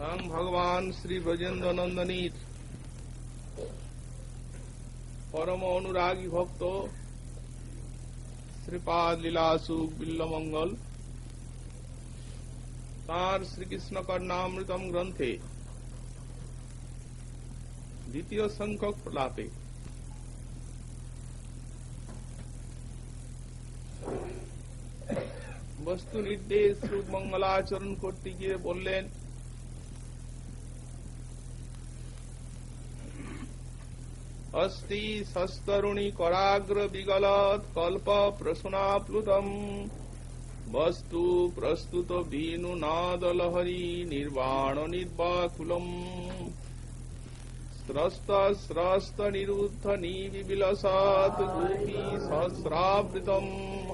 স্বয়ং ভগবান শ্রী ব্রজেন্দ্র নন্দনীর পরম অনুরাগী ভক্ত শ্রীপাদ লীলাসুখ বিল্লমঙ্গল তাঁর শ্রীকৃষ্ণ কর্ণামৃতম গ্রন্থে দ্বিতীয় সংখ্যক প্রলাপে বস্তু নির্দেশ রূপ মঙ্গলাচরণ করতে গিয়ে বললেন, অস্তি সস্তরুণী করাগ্র বিগলত কল্প প্রসূনাপ্লুতম বস্তু প্রস্তুত বিনু নাদলহরি নির্বাণ নির্বাকুলম স্রস্ত স্রস্ত নিরুদ্ধ নিবিলসৎ গোপী সহস্রাবৃতম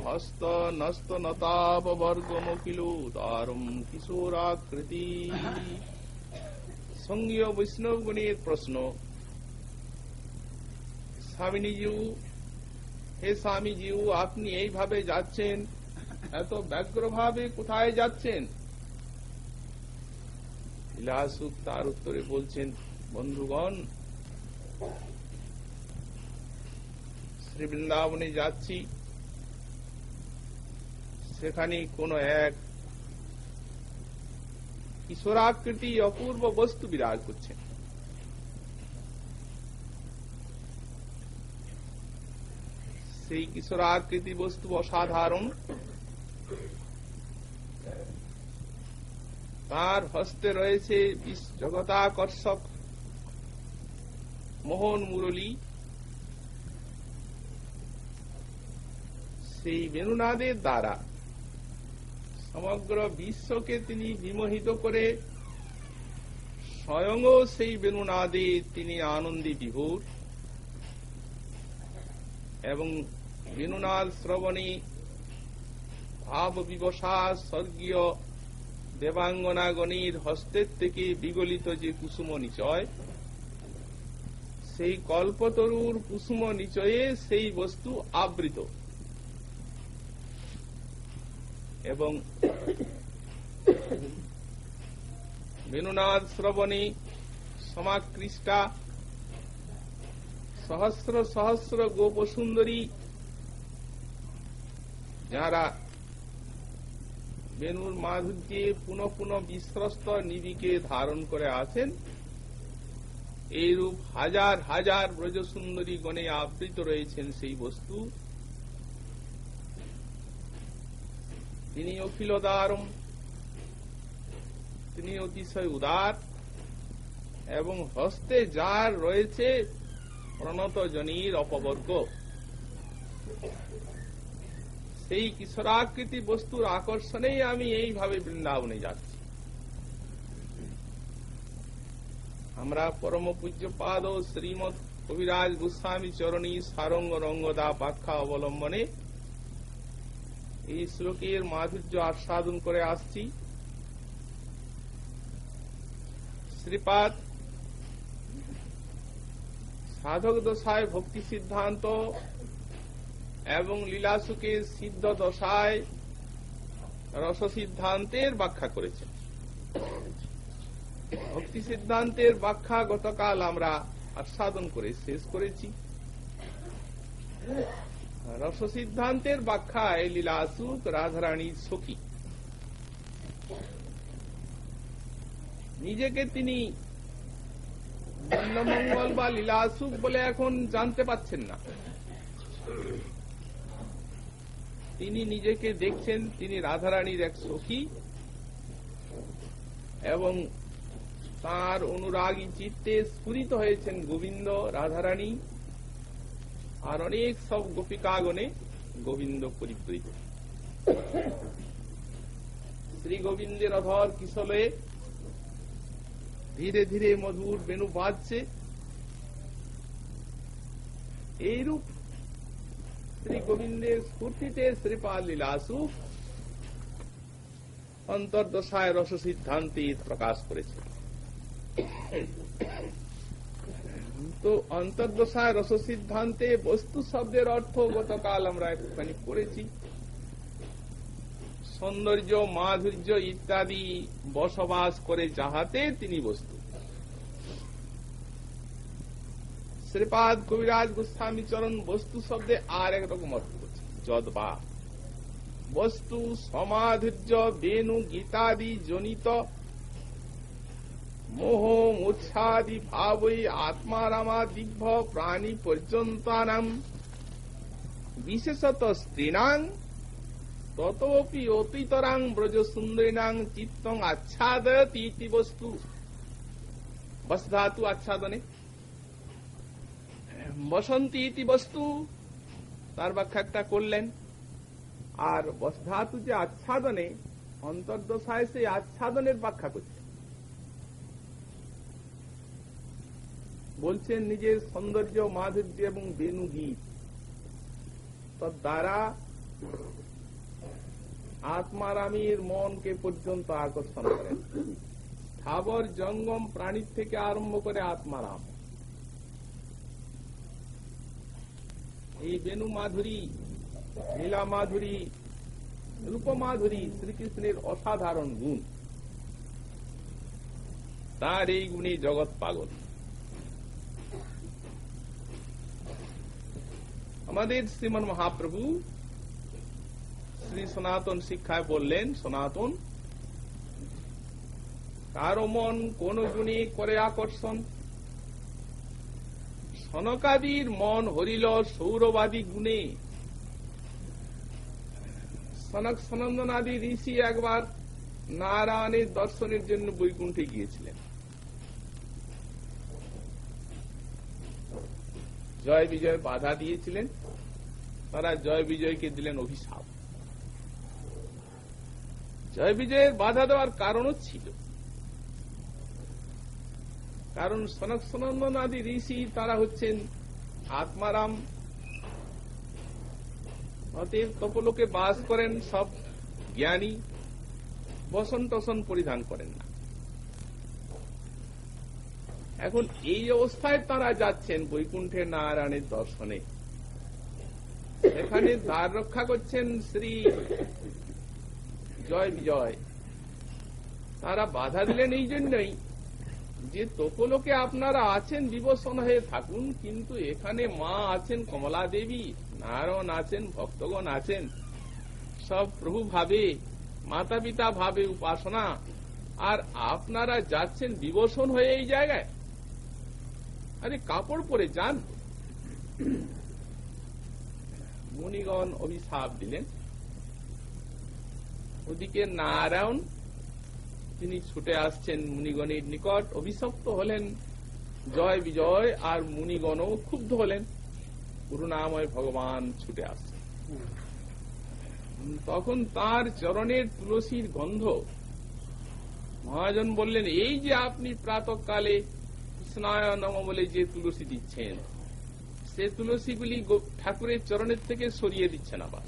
হস্ত নস্ত নতাপবর্গমখিলো দারুম কিশোরাকৃতি। সঙ্গীয় বৈষ্ণবগণের প্রশ্ন, স্বামীজিউ, হে স্বামীজিউ, আপনি এইভাবে যাচ্ছেন, এত ব্যগ্রভাবে কোথায় যাচ্ছেন? লীলাসুখ তার উত্তরে বলছেন, বন্ধুগণ, শ্রী বৃন্দাবনে যাচ্ছি, সেখানে কোন এক কিশোরাকৃতি অপূর্ব বস্তু বিরাজ করছেন। সেই কিশোরাকৃতি বস্তু অসাধারণ। তার হস্তে রয়েছে জগতাকর্ষক মোহন মুরলী। সেই বেণুনাদের দ্বারা সমগ্র বিশ্বকে তিনি বিমোহিত করে স্বয়ংও সেই বেণুনাদে তিনি আনন্দে বিভোর এবং বেণুনাদ শ্রবণে ভাব বিবশা স্বর্গীয় দেবাঙ্গনাগণীর হস্তের থেকে বিগলিত যে কুসুম নিচয়, সেই কল্পতরুর কুসুম নিচয়ে সেই বস্তু আবৃত এবং বেণুনাদ শ্রবণে সমাকৃষ্টা সহস্র সহস্র গোপ সুন্দরী, যারা বেণুর মাধুর্যে পুনঃ পুনঃ বিস্রস্ত নিবিকে ধারণ করে আছেন, এইরূপ হাজার হাজার ব্রজসুন্দরী গণে আবৃত রয়েছেন সেই বস্তু। তিনি অখিলদারম, তিনি অতিশয় উদার এবং হস্তে যার রয়েছে প্রণত জনির অপবর্গ। সেই কিশোরাকৃতি বস্তুর আকর্ষণেই আমি এইভাবে বৃন্দাবনে যাচ্ছি। আমরা পরম পূজ্যপাদ শ্রীমৎ কবিরাজ গোস্বামী চরণী সারঙ্গ রঙ্গদা ব্যাখ্যা অবলম্বনে এই শ্লোকের মাধুর্য আস্বাদন করে আসছি। শ্রীপাদ সাধক দশায় ভক্তি সিদ্ধান্ত এবং লীলাসুখের সিদ্ধ দশায় রস সিদ্ধান্তের ব্যাখ্যা করেছেন। ভক্তি সিদ্ধান্তের ব্যাখ্যা গতকাল আমরা আস্বাদন করে শেষ করেছি। রস সিদ্ধান্তের ব্যাখ্যায় লীলাসুখ রাধারানীর সখী। নিজেকে তিনি বিল্লমঙ্গল বা লীলাসুখ বলে এখন জানতে পাচ্ছেন না। তিনি নিজেকে দেখছেন তিনি রাধারানীর এক সখী এবং তার অনুরাগী চিত্তে স্ফুরিত হয়েছেন গোবিন্দ, রাধারানী আর অনেক সব গোপিকাগণে গোবিন্দ পরিপ্রীত। শ্রী গোবিন্দের অধর কিশলে ধীরে ধীরে মধুর বেণু বাজছে। এইরূপ শ্রী গোবিন্দের স্ফূর্তিতে শ্রীপাদ লীলাসুখ অন্তর্দশায় রস সিদ্ধান্তে প্রকাশ করেছে। তো অন্তর্দশায় রস সিদ্ধান্তে বস্তু শব্দের অর্থ গতকাল আমরা একটুখানি করেছি। সৌন্দর্য মাধুর্য ইত্যাদি বসবাস করে যাহাতে তিনি বস্তু। শ্রীপাদ কবিরাজ গোস্বামী চরণ বস্তু শব্দে আর একরকম অর্থ করছে, যদ্বা বস্তু সমাধুর্য বেণু গীতাদি জনিত মোহ মোচ্ছাদি ভাবই আত্মারামা দিগ্ভ প্রাণী পর্যন্তানাম বিশেষত স্ত্রীণাং ততোপি অতীতরাং ব্রজ সুন্দরীণাং চিত্তং আচ্ছাদয়তি ইতি বস্তু। বস ধাতু আচ্ছাদনে, বসন্তি ইতি বস্তু, তার ব্যাখ্যা একটা করলেন। আর বস ধাতু যে আচ্ছাদনে, অন্তর্দশায় সেই আচ্ছাদনের ব্যাখ্যা করছে, বলছেন নিজের সৌন্দর্য মাধুর্য এবং বেণু গীত তার দ্বারা আত্মারামীর মনকে পর্যন্ত আকর্ষণ করেন। স্থাবর জঙ্গম প্রাণীর থেকে আরম্ভ করে আত্মারাম, এই বেণু মাধুরী, লীলা মাধুরী, রূপ মাধুরী শ্রীকৃষ্ণের অসাধারণ গুণ, তার এই গুণে জগৎ পাগল। আমাদের শ্রীমন মহাপ্রভু শ্রী সনাতন শিক্ষায় বললেন, সনাতন কারো মন কোন গুণে করে আকর্ষণ। সনকাদির মন হরিল সৌরবাদী গুণে। সনক সনন্দনাদি ঋষি একবার নারায়ণের দর্শনের জন্য বৈকুণ্ঠে গিয়েছিলেন। জয় বিজয় বাধা দিয়েছিলেন, তারা জয় বিজয়কে দিলেন অভিশাপ। জয় বিজয়ের বাধা দেওয়ার কারণও ছিল, কারণ সনক সনন্দন আদি ঋষি তারা হচ্ছেন আত্মারাম, অতএব তপলোকে বাস করেন, সব জ্ঞানী, বসন টসন পরিধান করেন না। এখন এই অবস্থায় তারা যাচ্ছেন বৈকুণ্ঠে নারায়ণের দর্শনে। এখানে দ্বার রক্ষা করছেন শ্রী জয় বিজয়। তারা বাধা দিলেন এই জন্যই যে তপলোকে আপনারা আছেন, বিবসন হয়ে থাকুন, কিন্তু এখানে মা আছেন কমলা দেবী, নারায়ণ আছেন, ভক্তগণ আছেন, সব প্রভু ভাবে, মাতা পিতা ভাবে উপাসনা, আর আপনারা যাচ্ছেন বিবসন হয়ে এই জায়গায়। আরে কাপড় পরে যান। মুনিগণ অভিশাপ দিলেন। ওদিকে নারায়ণ তিনি ছুটে আসছেন মুনিগণের নিকট, অভিশপ্ত হলেন জয় বিজয়, আর মুনিগণও ক্ষুব্ধ হলেন। করুণাময় ভগবান ছুটে আসছেন। তখন তার চরণের তুলসীর গন্ধ, মহাজন বললেন, এই যে আপনি প্রাতঃকালে কৃষ্ণায় নম বলে যে তুলসী দিচ্ছেন, সে তুলসীগুলি ঠাকুরের চরণের থেকে সরিয়ে দিচ্ছেন আবার।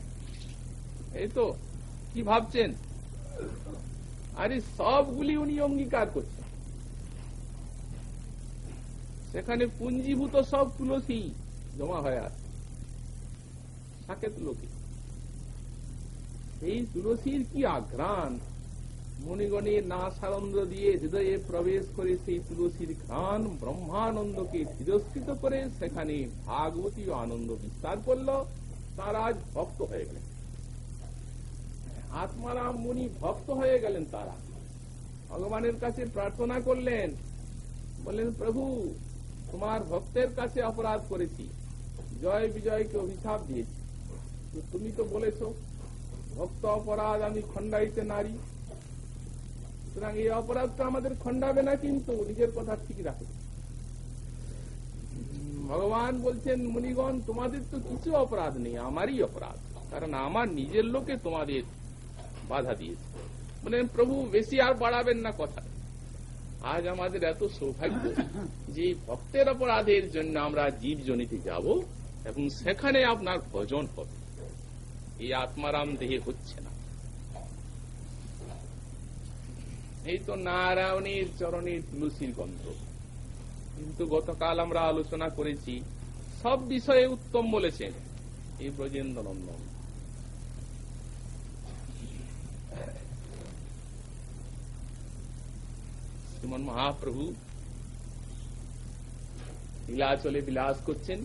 এই তো কি ভাবছেন? আরে সবগুলি উনি অঙ্গীকার করছেন। সেখানে পুঞ্জীভূত সব তুলসী জমা হয়ে আছে সাকেত লোকে। এই তুলসীর কি আঘ্রাণ! মুনিগণের নাসারন্ধ্র দিয়ে হৃদয়ে প্রবেশ করে সেই তুলসীর ঘ্রাণ ব্রহ্মানন্দকে তিরস্কৃত করে সেখানে ভাগবতী আনন্দ বিস্তার করল। তার আজ ভক্ত হয়ে গেলেন, আত্মারাম মুনি ভক্ত হয়ে গেলেন। তারা ভগবানের কাছে প্রার্থনা করলেন, বললেন, প্রভু তোমার ভক্তের কাছে অপরাধ করেছি, জয় বিজয়কে অভিশাপ দিয়েছি। তুমি তো বলেছ ভক্ত অপরাধ আমি খণ্ডাইতে নারী, সুতরাং এই অপরাধটা আমাদের খণ্ডাবে না, কিন্তু নিজের কথা ঠিক রাখো। ভগবান বলছেন, মুনিগণ তোমাদের তো কিছু অপরাধ নেই, আমারই অপরাধ, কারণ আমার নিজের লোকে তোমাদের বাধা দিয়েছে। বলেন, প্রভু বেশি আর বাড়াবেন না কথা। আজ আমাদের এত সৌভাগ্য যে ভক্তের অপরাধের জন্য আমরা জীবজনিতে যাব এবং সেখানে আপনার ভজন হবে। এই আত্মারাম দেহে হচ্ছে না। এই তো নারায়ণের চরণের তুলসীর গন্ধ। কিন্তু গতকাল আমরা আলোচনা করেছি, সব বিষয়ে উত্তম বলেছেন এই ব্রজেন্দ্র নন্দন। শ্রীমন মহাপ্রভু লীলাচলে বিলাস করছেন।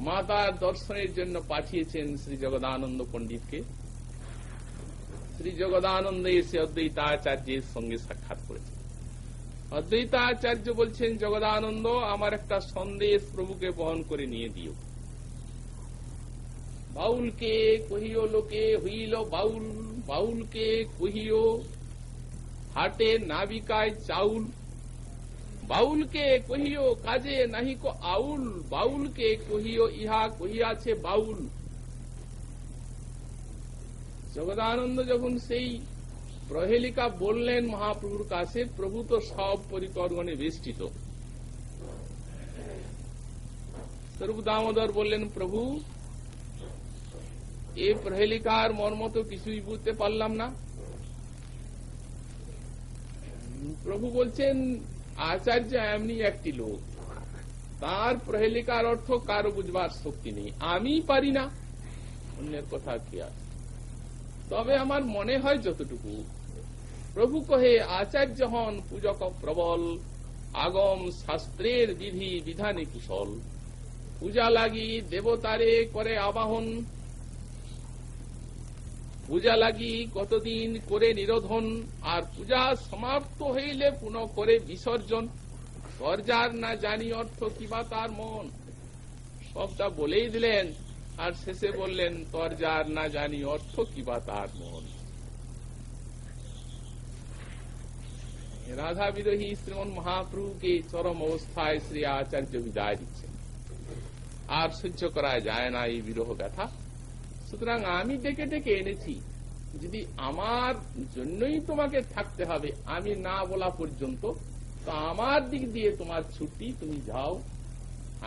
মাতার দর্শনের জন্য পাঠিয়েছেন শ্রী জগদানন্দ পণ্ডিতকে। শ্রী জগদানন্দ এসে অদ্বৈতাচার্যের সঙ্গে সাক্ষাৎ করেছেন। অদ্বৈতাচার্য বলছেন, জগদানন্দ, আমার একটা সন্দেশ প্রভুকে বহন করে নিয়ে দিও। বাউলকে কহিও লোকে হইল বাউল, বাউলকে কহিও হাটে নাবিকায় চাউল, বাউলকে কহিও কাজে নাহিক আউল, বাউলকে কহিও ইহা কহিয়াছে বাউল। জগদানন্দ যখন সেই প্রহেলিকা বললেন মহাপ্রভুর কাছে, প্রভু তো সব পরিকরগণে বেষ্টিত। স্বরূপ দামোদর বললেন, প্রভু এ প্রহেলিকার মর্ম তো কিছুই বুঝতে পারলাম না। প্রভু বলছেন, আচার্য এমনি একটি লোক, তার প্রহেলিকার অর্থ কারো বুঝবার শক্তি নেই, আমি পারি না, অন্যের কথা কি আছে। তবে আমার মনে হয় যতটুকু, প্রভু কহে আচার্য হন পূজক প্রবল, আগম শাস্ত্রের বিধি বিধানে কুশল, পূজা লাগি দেবতারে করে আবাহন, পূজা লাগি কতদিন করে নিরোধন, আর পূজা সমাপ্ত হইলে পুনঃ করে বিসর্জন, তরজার না জানি অর্থ কিবা তার মন। সবটা বলেই দিলেন, আর শেষে বললেন, তরজার না জানি অর্থ কিবা তার মন। রাধা বিরোহী শ্রীমন মহাপ্রভুকে চরম অবস্থায় শ্রী আচার্য বিদায় দিচ্ছেন। আর সহ্য করা যায় না এই বিরহ ব্যথা। সুতরাং আমি ডেকে ডেকে এনেছি, যদি আমার জন্যই তোমাকে থাকতে হবে আমি না বলা পর্যন্ত, তো আমার দিক দিয়ে তোমার ছুটি, তুমি যাও,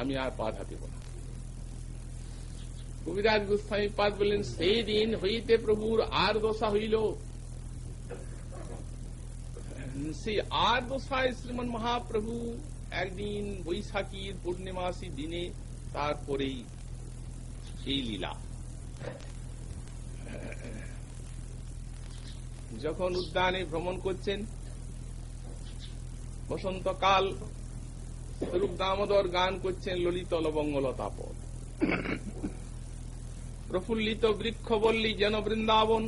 আমি আর বাধা দেব না। কবিরাজ গোস্বামী পাদ বললেন, সেই দিন হইতে প্রভুর আর দশা হইল। সেই আর দশায় শ্রীমন মহাপ্রভু একদিন বৈশাখীর পূর্ণিমাসী দিনে, তারপরেই এই লীলা। যখন উদ্যানে ভ্রমণ করছেন, বসন্তকাল, স্বরূপ দামোদর গান করছেন ললিত লবঙ্গলতা পদ, প্রফুল্লিত বৃক্ষবল্লী যেন বৃন্দাবন,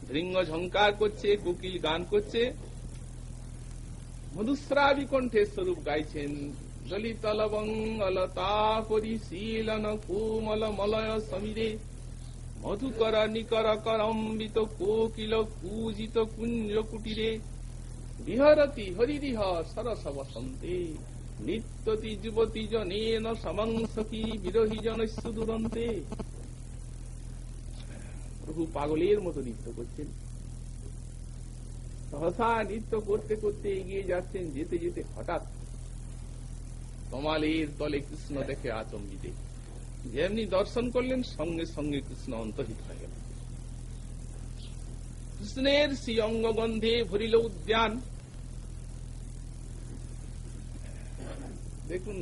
ভৃঙ্গ ঝঙ্কার করছে, কোকিল গান করছে, মধুস্রাবী কণ্ঠে স্বরূপ গাইছেন, ললিত লবঙ্গলতা পরিশীলন কোমল মলয় সমীরে, মধুকর নিকর করম্বিত কোকিল কূজিত কুঞ্জ কুটিরে, বিহরতি হরিরিহ সরস বসন্তে, নিত্যতি যুবতী জনেন সমংসখী বিরোহী জনস্য দুরন্তে। প্রভু পাগলের মতো নৃত্য করছেন, সহসা নৃত্য করতে করতে এগিয়ে যাচ্ছেন। যেতে যেতে হঠাৎ তমালের তলে কৃষ্ণ দেখে আচম্বিতে, যেমনি দর্শন করলেন সঙ্গে সঙ্গে কৃষ্ণ অন্তর্হিত হয়ে গেল। কৃষ্ণের শ্রী অঙ্গগন্ধে ভরিল উদ্যান। দেখুন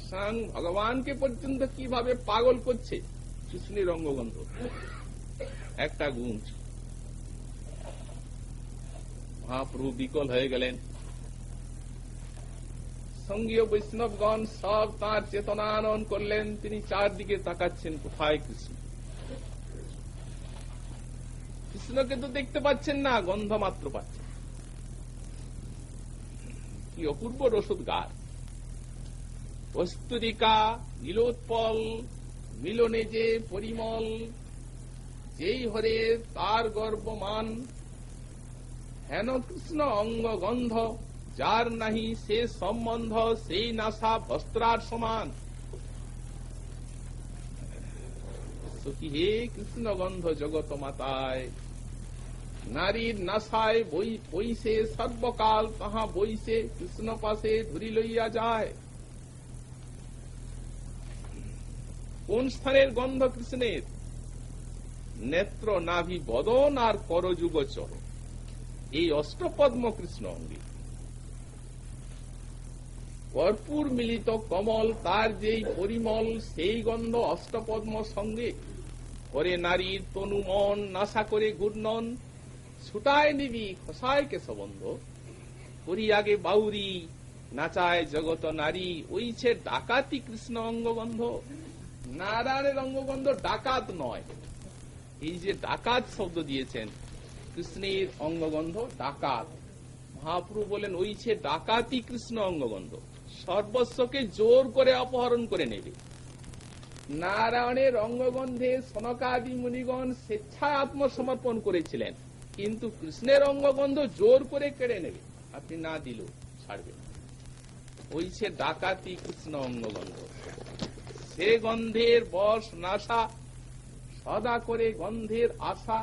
স্বয়ং ভগবানকে পর্যন্ত কিভাবে পাগল করছে কৃষ্ণের অঙ্গগন্ধ, একটা গুণ। মহাপ্রভু বিকল হয়ে গেলেন। সঙ্গীয় বৈষ্ণবগণ সব তাঁর চেতনানয়ন করলেন। তিনি চারদিকে তাকাচ্ছেন, কোথায় কৃষ্ণ? কৃষ্ণকে তো দেখতে পাচ্ছেন না, গন্ধ মাত্র পাচ্ছেন। কি অপূর্ব রসদগার! কস্তুরিকা নীলোৎপল মিলনে যে পরিমল, যেই হরে তার গর্বমান, হেন কৃষ্ণ অঙ্গ গন্ধ, যার নাহি সে সম্বন্ধ, সেই নাসা বস্ত্রার সমান। সখী হে কৃষ্ণ গন্ধ জগত মাতায়, নারীর নাসায় বইসে সর্বকাল, তাহা বইসে কৃষ্ণ পাশে ধরি লইয়া যায়। কোন স্থানের গন্ধ কৃষ্ণের? নেত্র, নাভি, বদন আর করযুগ চর, এই অষ্টপদ্ম কৃষ্ণ অঙ্গে। কর্পূর মিলিত কমল, তার যেই পরিমল, সেই গন্ধ অষ্টপদ্ম সঙ্গে। করে নারীর তনু মন, নাশা করে ঘূর্ণন, ছুটায় নিবি খসায় কেশবন্ধ, করি আগে বাউরি নাচায় জগত নারী, ওইছে ডাকাতি কৃষ্ণ অঙ্গগন্ধ। নারায়ণের অঙ্গগন্ধ ডাকাত নয়, এই যে ডাকাত শব্দ দিয়েছেন, কৃষ্ণের অঙ্গগন্ধ ডাকাত। মহাপ্রভু বলেন ওইছে ডাকাতি কৃষ্ণ অঙ্গগন্ধ, সর্বস্বকে জোর করে অপহরণ করে নেবে। নারায়ণের অঙ্গগন্ধে সনকাদি মুনিগণ স্বেচ্ছায় আত্মসমর্পণ করেছিলেন, কিন্তু কৃষ্ণের অঙ্গগন্ধ জোর করে কেড়ে নেবে, আপনি না দিলেও ছাড়বে। ওইছে ডাকাতি কৃষ্ণ অঙ্গগন্ধ, সে গন্ধের বশ নাশা, সদা করে গন্ধের আশা।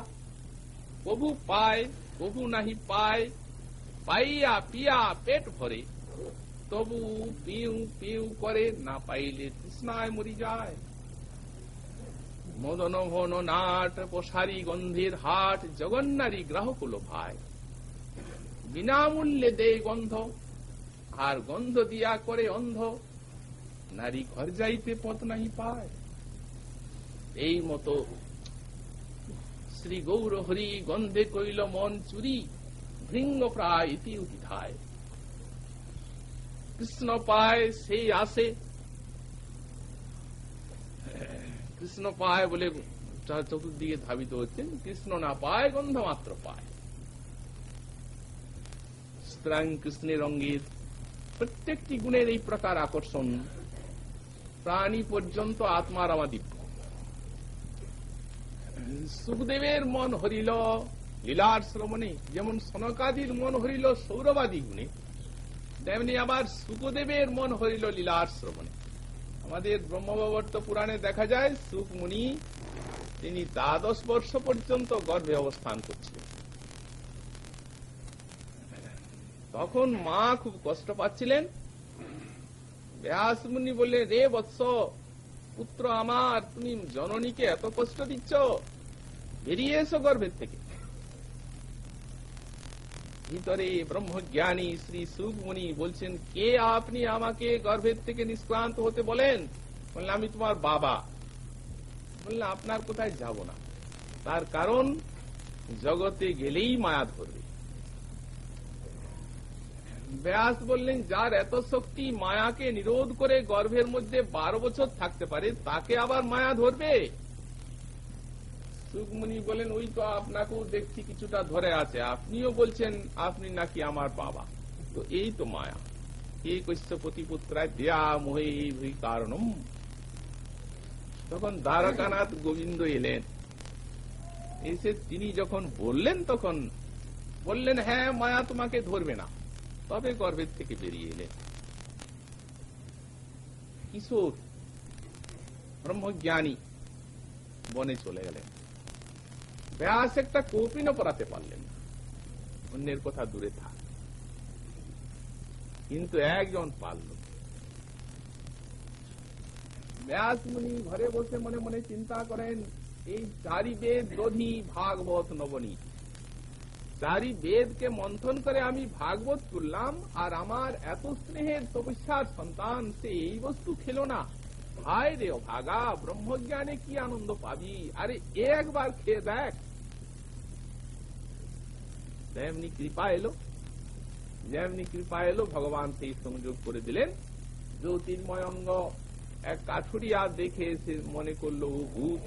কবু পায় কবু নাহি পায়, পাইয়া পিয়া পেট ভরে, তবু পিউ পিউ করে, না পাইলে তৃষ্ণায় মরি যায়। মদন ভন নাট প্রসারী গন্ধের হাট, জগন্নারী গ্রাহক ভাই, বিনামূল্যে দেয় গন্ধ, আর গন্ধ দিয়া করে অন্ধ, নারী ঘর যাইতে পথ নাহি পায়। এই মতো শ্রী গৌর হরি গন্ধে কইল মন চুরি, ভৃঙ্গ প্রায় ইতি উঠিধায়। কৃষ্ণ পায় সেই আসে, কৃষ্ণ পায় বলে চতুর্দিকে ধাবিত হচ্ছেন, কৃষ্ণ না পায় গন্ধ মাত্র পায়। সুতরাং কৃষ্ণের অঙ্গের প্রত্যেকটি গুণের এই প্রকার আকর্ষণ, প্রাণী পর্যন্ত আত্মার আমাদিব্য। সুখদেবের মন হরিল লীলার শ্রবণে, যেমন সনকাদির মন হরিল সৌরবাদী গুণে, তেমনি আবার সুখদেবের মন হরিল লীলার শ্রবণে। আমাদের ব্রহ্মবর্ত পুরাণে দেখা যায় সুখমুনি তিনি 12 বর্ষ পর্যন্ত গর্ভে অবস্থান করছিলেন। তখন মা খুব কষ্ট পাচ্ছিলেন। ব্যাস মুনি বললেন, রে বৎস, পুত্র আমার, তুমি জননীকে এত কষ্ট দিচ্ছ, বেরিয়ে এসো গর্ভের থেকে। ভিতরে ব্রহ্মজ্ঞানী শ্রী সুখমুনি বলছেন, কে আপনি আমাকে গর্ভের থেকে নিষ্ক্রান্ত হতে বলেন? বললেন, আমি তোমার বাবা। বললেন, আপনার কোথায় যাব না, তার কারণ জগতে গেলেই মায়া ধরবে। ব্যাস বললেন, যার এত শক্তি মায়াকে নিরোধ করে গর্ভের মধ্যে 12 বছর থাকতে পারে, তাকে আবার মায়া ধরবে? সুখমুনি বলেন, ওই তো আপনাকেও দেখছি কিছুটা ধরে আছে, আপনিও বলছেন আপনি নাকি আমার বাবা, তো এই তো মায়া। কে কৈশ্যপতি পুত্রায় দেয়া মোহে ভি কারণম। তখন দ্বারকানাথ গোবিন্দ এলেন, এসে তিনি যখন বললেন, তখন বললেন, হ্যাঁ মায়া তোমাকে ধরবে না, তবে গর্ভের থেকে বেরিয়ে এলেন। কিশোর ব্রহ্মজ্ঞানী বনে চলে গেলেন। ব্যাস একটা কৌপিনও পড়াতে পারলেন না, অন্যের কথা দূরে থাক, কিন্তু একজন পারল। ব্যাস মুনি ঘরে বসে মনে মনে চিন্তা করেন, এই 4 বেদ দধি ভাগবত নবনী, 4 বেদকে মন্থন করে আমি ভাগবত করলাম, আর আমার এত স্নেহের তপস্যার সন্তান সে এই বস্তু খেলো না। হায় রে ভাগা, ব্রহ্মজ্ঞানে কি আনন্দ পাবি, আরে একবার খেয়ে দেখ। যেমনি কৃপা এলো, যেমনি কৃপা এলো, ভগবান সেই সংযোগ করে দিলেন। জ্যোতির্ময় অঙ্গ এক কাঠুরিয়া দেখে সে মনে করলো ও ভূত।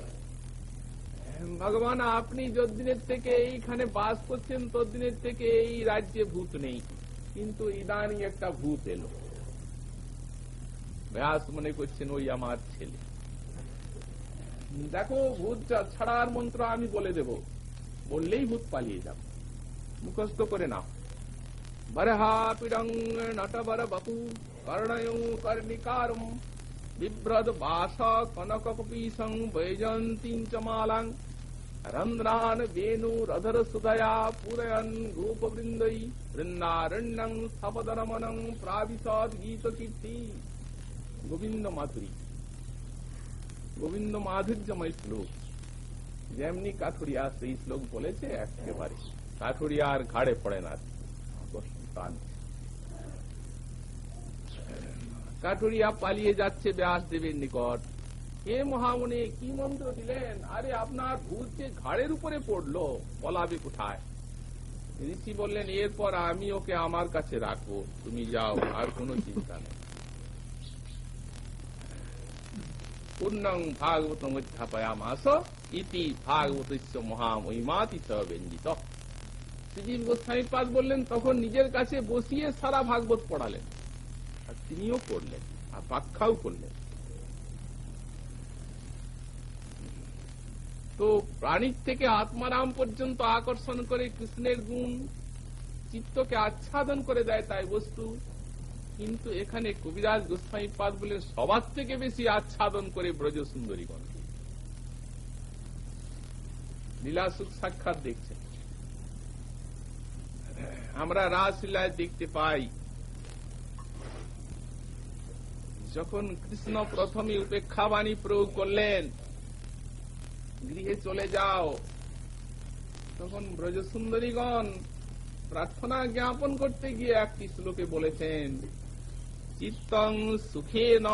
ভগবান, আপনি যতদিনের থেকে এইখানে বাস করছেন ততদিনের থেকে এই রাজ্যে ভূত নেই, কিন্তু ইদানিং একটা ভূত এলো। ব্যাস মনে করছেন ওই আমার ছেলে। দেখো, ভূত ছাড়ার মন্ত্র আমি বলে দেব, বললেই ভূত পালিয়ে যাবে, মুখস্থ করে নাও। বরহা পিডং নটবর বপু কর্ণয় কর্ণিকারম বিভ্রদ বাস কনক কপীশং বৈজয়ন্তী চ মালাং রন্ধ্রান বেণু রধর সুদয়া পুরয়ন গোপ বৃন্দৈ বৃন্দারণ্যং সপদরমনং প্রাবিশদ গীত কীর্তি। গোবিন্দ মাধুরী, গোবিন্দ মাধুর্যময় শ্লোক। যেমনি কাঠুরিয়া সেই শ্লোক বলেছে, একেবারে কাঠুরিয়ার ঘাড়ে পড়ে না। কাঠুরিয়া পালিয়ে যাচ্ছে ব্যাসদেবের নিকট। হে মহামুনি, কি মন্ত্র দিলেন? আরে আপনার ভূত যে ঘাড়ের উপরে পড়লো, পলাবে কোথায়? ঋষি বললেন, এরপর আমি ওকে আমার কাছে রাখবো, তুমি যাও, আর কোনো চিন্তা নেই। পূর্ণং ভাগবতম অধ্যাপয়ামাস ইতি ভাগবতস্য মহামহিমাতি স ব্যঞ্জিত। শ্রীজীব গোস্বামীপাদ বললেন, তখন নিজের কাছে বসিয়ে সারা ভাগবত পড়ালেন, আর তিনিও পড়লেন আর ব্যাখ্যাও করলেন। তো প্রাণীর থেকে আত্মারাম পর্যন্ত আকর্ষণ করে কৃষ্ণের গুণ চিত্তকে আচ্ছাদন করে দেয়, তাই বস্তু। কিন্তু এখানে কবিরাজ গোস্বামীপাদ বলেন, সবার থেকে বেশি আচ্ছাদন করে ব্রজ সুন্দরীগণ। লীলাসুখ সাক্ষাৎ দেখছেন, আমরা রাসলীলায় দেখতে পাই, যখন কৃষ্ণ প্রথমে উপেক্ষা বাণী প্রয়োগ করলেন, গৃহে চলে যাও, তখন ব্রজ সুন্দরীগণ প্রার্থনা জ্ঞাপন করতে গিয়ে একটি শ্লোকে বলেছেন, চিত্তং সুখেন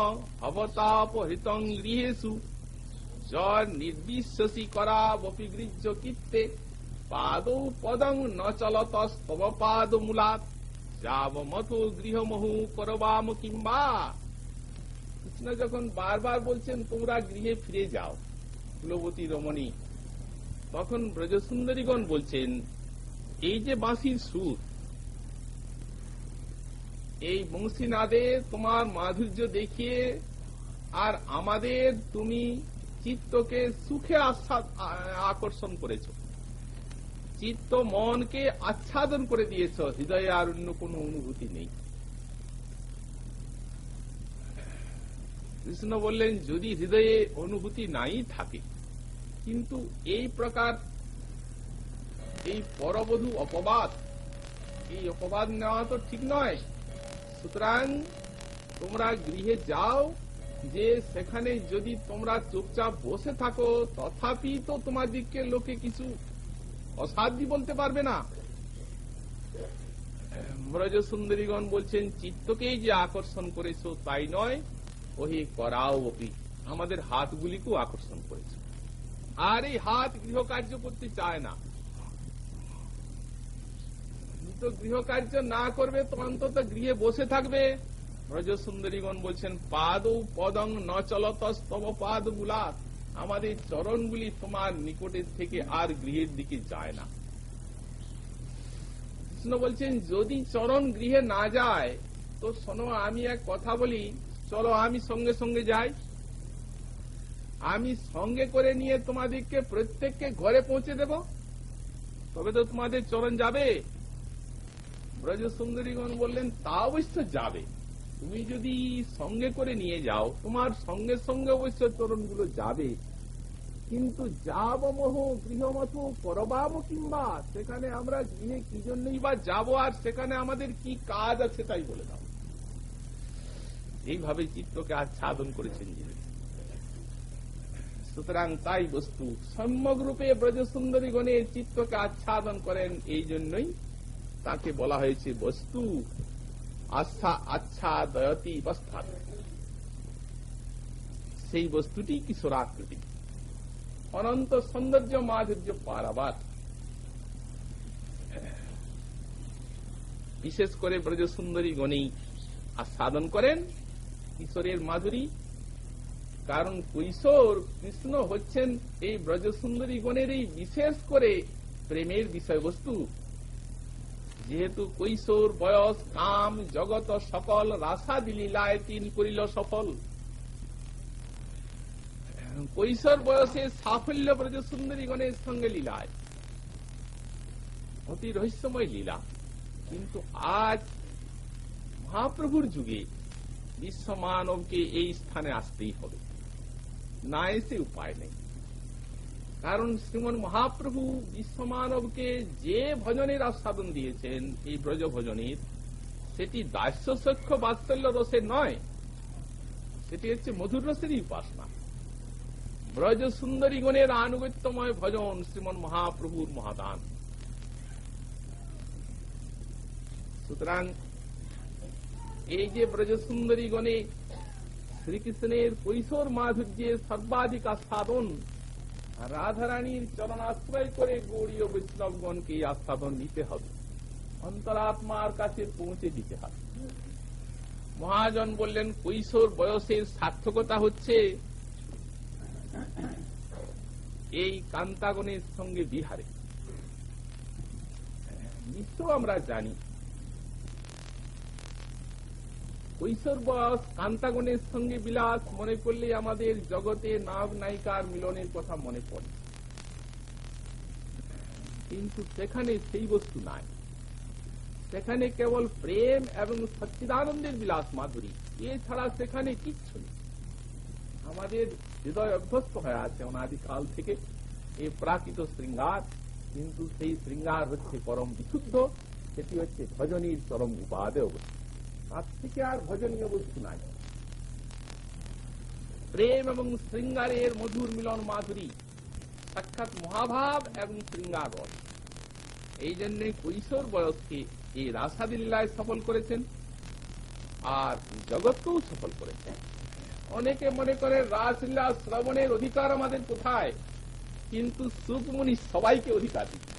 অবতাপহৃতং গৃহেষু নির্বিশ্বসী করা বপি গৃহ্য কীর্তে পাদৌ পদং ন চলতস্তব পাদ মূলাৎ যাবমথ গৃহমহু করবাম কিংবা। কৃষ্ণ যখন বারবার বলছেন তোমরা গৃহে ফিরে যাও কুলবতী রমণী, তখন ব্রজসুন্দরীগণ বলছেন, এই যে বাঁশির সুর, এই বংশীনাদে তোমার মাধুর্য দেখিয়ে আর আমাদের তুমি চিত্তকে সুখে আকর্ষণ করেছ, চিত্ত মনকে আচ্ছাদন করে দিয়েছ, হৃদয়ে আর অন্য কোনো অনুভূতি নেই। কৃষ্ণ বললেন, যদি হৃদয়ে অনুভূতি নাই থাকে, কিন্তু এই প্রকার এই পরবধূ অপবাদ, এই অপবাদ নেওয়া তো ঠিক নয়। সুতরাং তোমরা গৃহে যাও, যে সেখানে যদি তোমরা চুপচাপ বসে থাকো, তথাপি তো তোমাদিকে লোকে কিছু অসাধ্য বলতে পারবে না। ব্রজ সুন্দরীগণ বলছেন, চিত্তকেই যে আকর্ষণ করেছো তাই নয়, ওহি করাও অপি, আমাদের হাতগুলিকেও আকর্ষণ করেছ। আর এই হাত গৃহকার্য করতে চায় না, তো গৃহকার্য না করবে তো অন্তত গৃহে বসে থাকবে। ব্রজ সুন্দরীগণ বলছেন, পাদৌ পদং ন চলতস্তব পাদ মূলাৎ, আমাদের চরণগুলি তোমার নিকটের থেকে আর গৃহের দিকে যায় না। কৃষ্ণ বলছেন, যদি চরণ গৃহে না যায় তো শোনো, আমি এক কথা বলি, চলো আমি সঙ্গে সঙ্গে যাই, আমি সঙ্গে করে নিয়ে তোমাদেরকে প্রত্যেককে ঘরে পৌঁছে দেব, তবে তো তোমাদের চরণ যাবে। ব্রজ সুন্দরীগণ বললেন, তা অবশ্য যাবে, তুমি যদি সঙ্গে করে নিয়ে যাও, তোমার সঙ্গে সঙ্গে অবশ্য চরণগুলো যাবে, কিন্তু যাবমহ গৃহমথ করবাম কিংবা, সেখানে আমরা গৃহে কি জন্যই বা যাবো, আর সেখানে আমাদের কি কাজ আছে তাই বলে দাও। এইভাবে চিত্তকে আচ্ছাদন করেছেন যিনি। সুতরাং তাই বস্তু সম্যক রূপে ব্রজ সুন্দরীগণের চিত্তকে আচ্ছাদন করেন, এই জন্যই তাকে বলা হয়েছে বস্তু আচ্ছাদয়তি বস্তাৎ। সেই বস্তুটি কিশোরাকৃতি, অনন্ত সৌন্দর্য মাধুর্য পারাবার। বিশেষ করে ব্রজ সুন্দরী গণেই আস্বাদন করেন কিশোরের মাধুরী, কারণ কৈশোর কৃষ্ণ হচ্ছেন এই ব্রজ সুন্দরী গণের এই বিশেষ করে প্রেমের বিষয়বস্তু। যেহেতু কৈশোর বয়স কাম জগত সকল রাসাদি লীলায় তিন করিল সফল। কৈশোর বয়সে সাফল্য ব্রজ সুন্দরী গণের সঙ্গে লীলায়, অতি রহস্যময় লীলা। কিন্তু আজ মহাপ্রভুর যুগে বিশ্ব মানবকে এই স্থানে আসতেই হবে, না এসে উপায় নেই। কারণ শ্রীমন মহাপ্রভু বিশ্ব মানবকে যে ভজনের আস্বাদন দিয়েছেন, এই ব্রজ ভজনের, সেটি দাস্য সখ্য বাৎসল্য রসের নয়, সেটি হচ্ছে মধুর রসেরই উপাসনা। ব্রজ সুন্দরী গণের আনুগত্যময় ভজন শ্রীমন মহাপ্রভুর মহাদান। সুতরাং এই যে ব্রজ সুন্দরী গণে শ্রীকৃষ্ণের কৈশোর মাধুর্যের সর্বাধিক আস্বাদন, রাধারানীর চরণাশ্রয় করে গৌড়ীয় বৈষ্ণবগণকে এই আস্বাদন নিতে হবে, অন্তরাত্মার কাছে পৌঁছে দিতে হবে। মহাজন বললেন, কৈশোর বয়সের সার্থকতা হচ্ছে এই কান্তাগণের সঙ্গে বিহারে। নিশ্চয় আমরা জানি কৈশোর বয়স কান্তাগণের সঙ্গে বিলাস মনে করলে আমাদের জগতে নায়ক নায়িকার মিলনের কথা মনে পড়ে, কিন্তু সেখানে সেই বস্তু নাই। সেখানে কেবল প্রেম এবং সচ্চিদানন্দের বিলাস মাধুরী, এছাড়া সেখানে কিচ্ছু নেই। আমাদের হৃদয় অভ্যস্ত হয়ে আছে অনাদিকাল থেকে এই প্রাকৃত শৃঙ্গার, কিন্তু সেই শৃঙ্গার হচ্ছে পরম বিশুদ্ধ, সেটি হচ্ছে ভজনীর চরম উপাদেয় বস্তু। তার থেকে আর ভজনীয় বস্তু নাই। প্রেম এবং শৃঙ্গারের মধুর মিলন মাধুরী সাক্ষাৎ মহাভাব এবং শৃঙ্গার রস। এই জন্য কৈশোর বয়সকে এই রাসাদিল্লায় সফল করেছেন আর জগৎকেও সফল করেছেন। অনেকে মনে করে রাসলীলা শ্রবণের অধিকার আমাদের কোথায়, কিন্তু সুকমুনি সবাইকে অধিকার দিচ্ছে।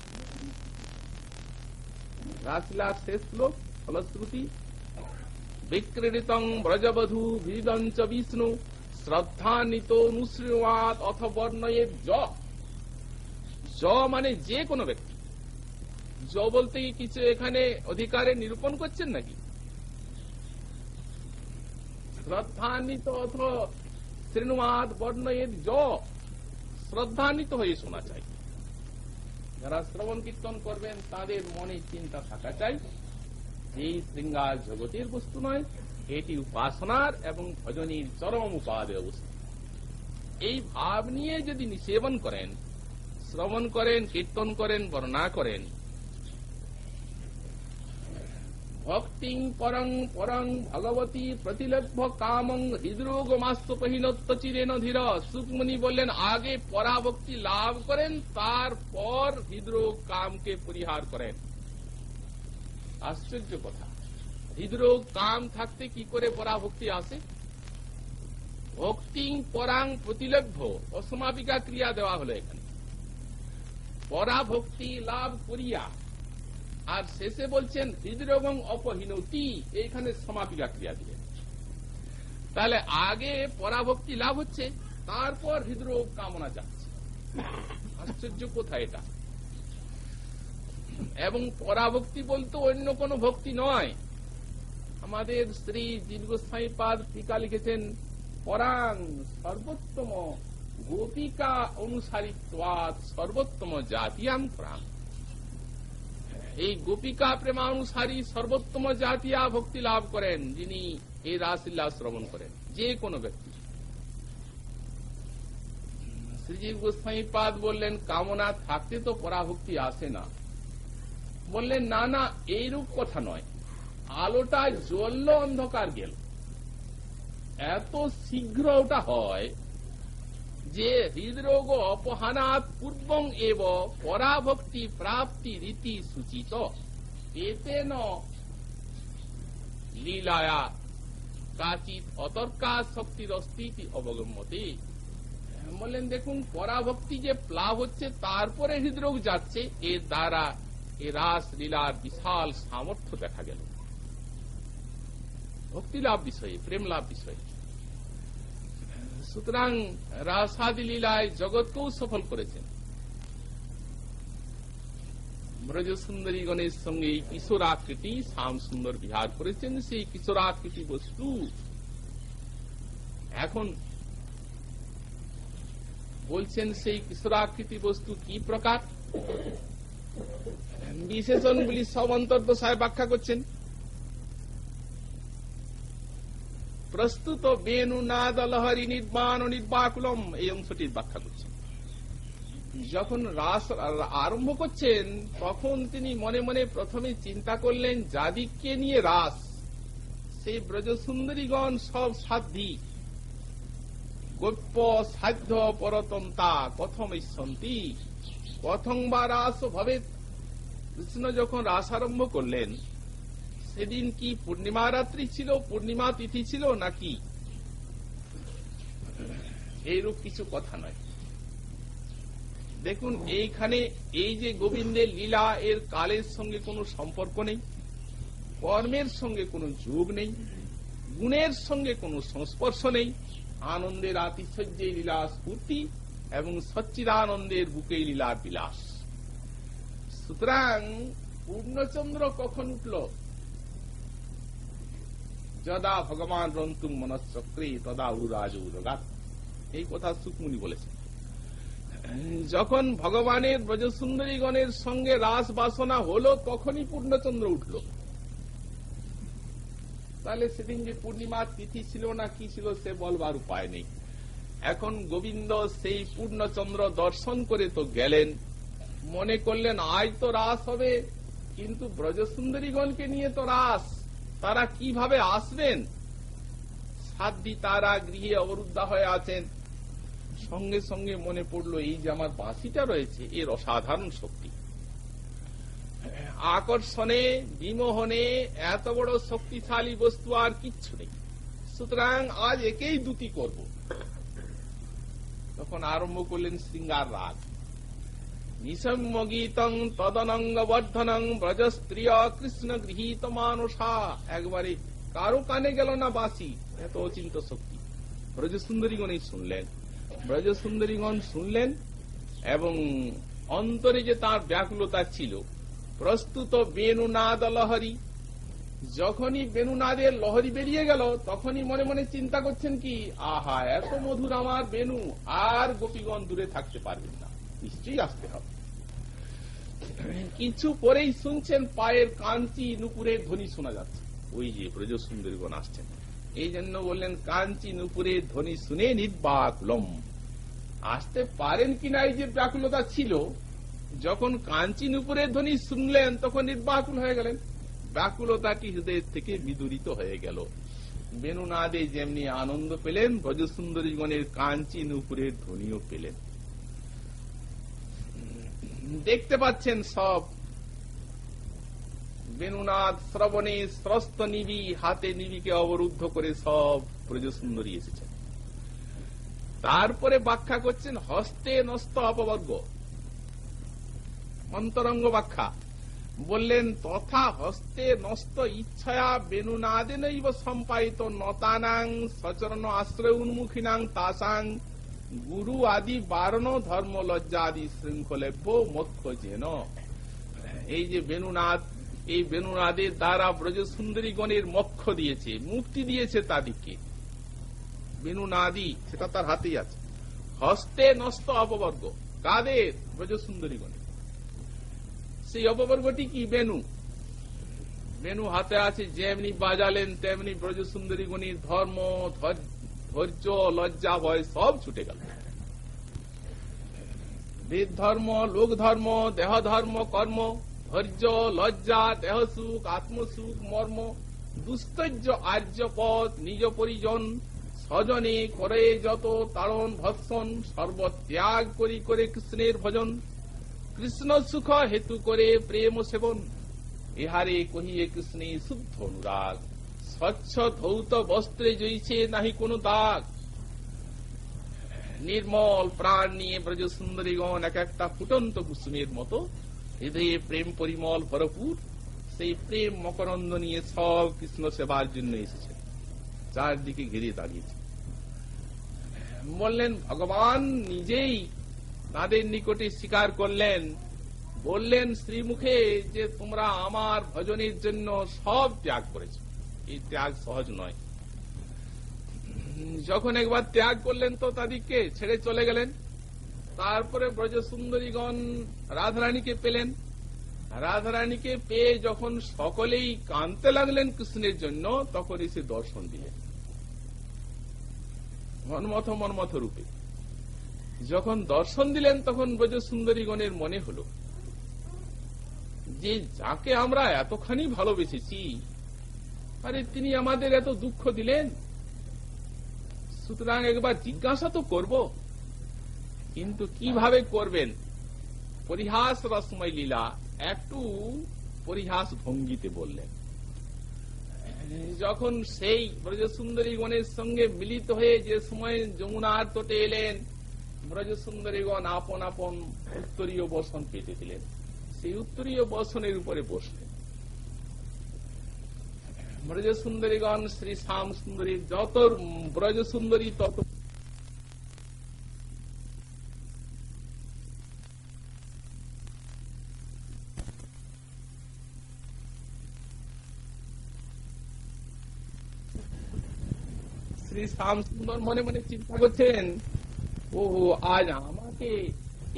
রাসলীলার শেষ শ্লোক ফলশ্রুতি, বিক্রীড়িতং ব্রজবধূ ভিদঞ্চ বিষ্ণু শ্রদ্ধান্বিত অনুশ্রীবাদ অথ বর্ণয়ের জ মানে যে কোনো ব্যক্তি। জ বলতে কি কিছু এখানে অধিকারে নিরূপণ করছেন নাকি? শ্রদ্ধান্বিত অথ শ্রীনুবাদ বর্ণয়ের শ্রদ্ধান্বিত হয়ে শোনা চাই। যারা শ্রবণ কীর্তন করবেন তাদের মনে চিন্তা থাকা চাই এই শৃঙ্গার জগতের বস্তু নয়, এটি উপাসনার এবং ভজনীর চরম উপাদেয় বস্তু। এই ভাব নিয়ে যদি নিষেবন করেন, শ্রবণ করেন, কীর্তন করেন, বর্ণনা করেন, ভক্তিং পরং পরং ভগবতী প্রতিলভ্য কামং হৃদরোগমাস্তপহীনত্ব চিরেন ধীর। সুকমুনি বললেন, আগে পরাভক্তি লাভ করেন, তারপর হৃদরোগ কামকে পরিহার করেন। আশ্চর্য কথা, হৃদরোগ কাম থাকতে কি করে পরাভক্তি আসে? ভক্তিং পরাং প্রতিলভ্য অসমাপিকা ক্রিয়া দেওয়া হলো এখানে। পরাভক্তি লাভ করিয়া আর শেষে বলছেন হৃদরোগং অপহীনতি, এইখানে সমাপিকা ক্রিয়া দিলেন। তাহলে আগে পরাভক্তি লাভ হচ্ছে, তারপর হৃদরোগ কামনা যাচ্ছে। আশ্চর্য কোথায় এটা? এবং পরাভক্তি বলতে অন্য কোন ভক্তি নয়। আমাদের শ্রী দীর্ঘস্থায়ীপাদ টিকা লিখেছেন, পরাং সর্বোত্তম গোপিকা অনুসারিত্বাৎ সর্বোত্তম জাতিয়াম প্রাণ। এই গোপিকা প্রেমানুসারী সর্বোত্তম জাতিয়া ভক্তি লাভ করেন যিনি এই রাসলীলা শ্রবণ করেন, যে কোনো ব্যক্তি। শ্রীজীব গোস্বামীপাদ বললেন, কামনা থাকতে তো পরাভক্তি আসে না। বললেন, না না, এইরূপ কথা নয়। আলোটা জ্বলল, অন্ধকার গেল, এত শীঘ্র ওটা হয় যে হৃদরোগ অপহানাৎ পূর্বং এব পরাভক্তি প্রাপ্তি রীতি সূচিত এতেন লীলায়া কাচিত অতর্কা শক্তির অস্তিত্ব অবগম্যতে। বললেন, দেখুন, পরাভক্তি যে প্লাব হচ্ছে, তারপরে হৃদরোগ যাচ্ছে, এর দ্বারা এ রাস লীলার বিশাল সামর্থ্য দেখা গেল। ভক্তি লাভ বিষয়ে, প্রেম লাভ বিষয়ে। সুতরাং রাসাদি লীলায় জগৎকেও সফল করেছেন। ব্রজ সুন্দরী গণের সঙ্গে এই কিশোরাকৃতি শ্যাম সুন্দর বিহার করেছেন। সেই কিশোরাকৃতি বস্তু এখন বলছেন, সেই কিশোরাকৃতি বস্তু কি প্রকার, বিশেষণগুলি সব অন্তর্দশায় ব্যাখ্যা করছেন। প্রস্তুত বেনু নাদ লহরী নির্বাণ নির্বাকুলম, এই অংশটির ব্যাখ্যা করছেন। যখন রাস আরম্ভ করছেন, তখন তিনি মনে মনে প্রথমে চিন্তা করলেন যাদিককে নিয়ে রাস, সেই ব্রজসুন্দরীগণ সব সাধ্যী, গোপ্য সাধ্য পরতন্তা কথম ইচ্ছন্তি, কথং বা রাস ভবে। কৃষ্ণ যখন রাস আরম্ভ করলেন, সেদিন কি পূর্ণিমা রাত্রি ছিল, পূর্ণিমা তিথি ছিল নাকি, এইরূপ কিছু কথা নয়। দেখুন এইখানে এই যে গোবিন্দের লীলা, এর কালের সঙ্গে কোনো সম্পর্ক নেই, কর্মের সঙ্গে কোনো যোগ নেই, গুণের সঙ্গে কোনো সংস্পর্শ নেই। আনন্দের আতিশয্যে লীলা স্ফূর্তি এবং সচ্চিদানন্দের বুকে লীলা বিলাস। সুতরাং পূর্ণচন্দ্র কখন উঠল? যদা ভগবান রন্তুং মনশ্চক্রে তদা উরাজ উরগাত, এই কথা সুকমুনি বলেছেন। যখন ভগবানের ব্রজসুন্দরীগণের সঙ্গে রাস বাসনা হলো তখনই পূর্ণচন্দ্র উঠল। তাহলে সেদিন যে পূর্ণিমার তিথি ছিল না কি ছিল সে বলবার উপায় নেই। এখন গোবিন্দ সেই পূর্ণচন্দ্র দর্শন করে তো গেলেন, মনে করলেন আজ তো রাস হবে, কিন্তু ব্রজসুন্দরীগণকে নিয়ে তো রাস, তারা কিভাবে আসবেন? সাধ্বী তারা গৃহে অবরুদ্ধা হয়ে আছেন। সঙ্গে সঙ্গে মনে পড়লো এই যে আমার বাঁশিটা রয়েছে, এর অসাধারণ শক্তি, আকর্ষণে বিমোহনে এত বড় শক্তিশালী বস্তু আর কিচ্ছু নেই, সুতরাং আজ একেই দুটি করব। তখন আরম্ভ করলেন শৃঙ্গার রাগ। নিসম্য গীতং তদনঙ্গ বর্ধনং ব্রজস্ত্রিয় কৃষ্ণ গৃহীত মানসা। একবারে কারো কানে গেল না বাঁশি, এত অচিন্ত শক্তি। ব্রজসুন্দরীগণই শুনলেন, ব্রজসুন্দরীগণ শুনলেন এবং অন্তরে যে তার ব্যাকুলতা ছিল, প্রস্তুত বেণুনাদ লহরী। যখনই বেণুনাদের লহরী বেরিয়ে গেল তখনই মনে মনে চিন্তা করছেন কি, আহা এত মধুর আমার বেণু, আর গোপীগণ দূরে থাকতে পারবেন না, নিশ্চয়ই আসতে হবে। কিছু পরেই শুনছেন পায়ের কাঞ্চি নুপুরের ধ্বনি শোনা যাচ্ছে, ওই যে ব্রজসুন্দরীগণ আসছেন। এই জন্য বললেন কাঞ্চি নুপুরের ধ্বনি শুনে নির্বাকুলম। আসতে পারেন কিনা এই যে ব্যাকুলতা ছিল, যখন কাঞ্চি নুপুরের ধ্বনি শুনলেন তখন নির্বাকুল হয়ে গেলেন, ব্যাকুলতাটি হৃদয়ের থেকে বিদূরিত হয়ে গেল। বেণুনাদে যেমনি আনন্দ পেলেন, ব্রজসুন্দরীগণের কাঞ্চি নুপুরের ধ্বনিও পেলেন। দেখতে পাচ্ছেন সব বেণুনাদ শ্রবণে স্রস্ত নিবি, হাতে নিবিকে অবরুদ্ধ করে সব ব্রজসুন্দরী এসেছেন। তারপরে ব্যাখ্যা করছেন হস্তে নস্ত অপবর্গ, অন্তরঙ্গ ব্যাখ্যা বললেন তথা হস্তে নস্ত ইচ্ছয়া বেণুনাদেনৈব সম্পায়িত নতানাং সচরণ আশ্রয় উন্মুখীনাং তাসাং গুরু আদি বারণ ধর্ম লজ্জা আদি শৃঙ্খলেভ্য মোক্ষ যেন। এই যে বেণুনাদ, এই বেণুনাদের দ্বারা ব্রজসুন্দরীগণের মোক্ষ দিয়েছে, মুক্তি দিয়েছে তাদেরকে। বেণুনাদি সেটা তার হাতেই আছে। হস্তে নস্ত অপবর্গ কাদের? ব্রজসুন্দরীগণের। সেই অপবর্গটি কি? বেণু। বেণু হাতে আছে, যেমনি বাজালেন তেমনি ব্রজসুন্দরীগণের ধর্ম ধৈর্য লজ্জা ভয় সব ছুটে গেল। বেদ ধর্ম, লোক ধর্ম, দেহ ধর্ম, কর্ম, ধৈর্য লজ্জা, দেহ সুখ, আত্মসুখ, মর্ম, দুস্তর্য আর্যপথ, নিজ পরিজন স্বজনে করে যত তাড়ন ভৎসন, সর্বত্যাগ করি করে কৃষ্ণের ভজন, কৃষ্ণ সুখ হেতু করে প্রেম সেবন, ইহারে কহিয়ে কৃষ্ণে শুদ্ধ অনুরাগ, স্বচ্ছ ধৌত বস্ত্রে জইছে নাহি কোনো দাগ। নির্মল প্রাণ নিয়ে ব্রজসুন্দরীগণ এক একটা ফুটন্ত কুসুমের মতো হৃদয়ে প্রেম পরিমল ভরপুর, সেই প্রেম মকরন্দ নিয়ে সব কৃষ্ণ সেবার জন্য এসেছে, চারদিকে ঘিরে দাঁড়িয়েছে। বললেন ভগবান নিজেই তাদের নিকটে স্বীকার করলেন, বললেন শ্রীমুখে যে তোমরা আমার ভজনের জন্য সব ত্যাগ করেছ। এই ত্যাগ সহজ নয়। যখন একবার ত্যাগ করলেন তো তাদেরকে ছেড়ে চলে গেলেন। তারপরে ব্রজসুন্দরীগণ রাধারানীকে পেলেন। রাধারানীকে পেয়ে যখন সকলেই কাঁদতে লাগলেন কৃষ্ণের জন্য, তখন এসে দর্শন দিলেন মন্মথ রূপে। যখন দর্শন দিলেন তখন ব্রজসুন্দরীগণের মনে হল যে যাকে আমরা এতখানি ভালোবেসেছি, আরে তিনি আমাদের এত দুঃখ দিলেন, সুতরাং একবার জিজ্ঞাসা তো করব। কিন্তু কিভাবে করবেন? পরিহাস রসময় লীলা, একটু পরিহাস ভঙ্গিতে বললেন। যখন সেই ব্রজসুন্দরীগণের সঙ্গে মিলিত হয়ে যে সময় যমুনার তটে এলেন, ব্রজ সুন্দরীগণ আপন আপন উত্তরীয় বসন পেতে দিলেন, সেই উত্তরীয় বসনের উপরে বসলেন। ব্রজ সুন্দরীগণ শ্রী শ্যাম সুন্দরী, যত ব্রজ সুন্দরী তত শ্রী শ্যাম সুন্দর মনে মনে চিন্তা করছেন, ও আজ আমাকে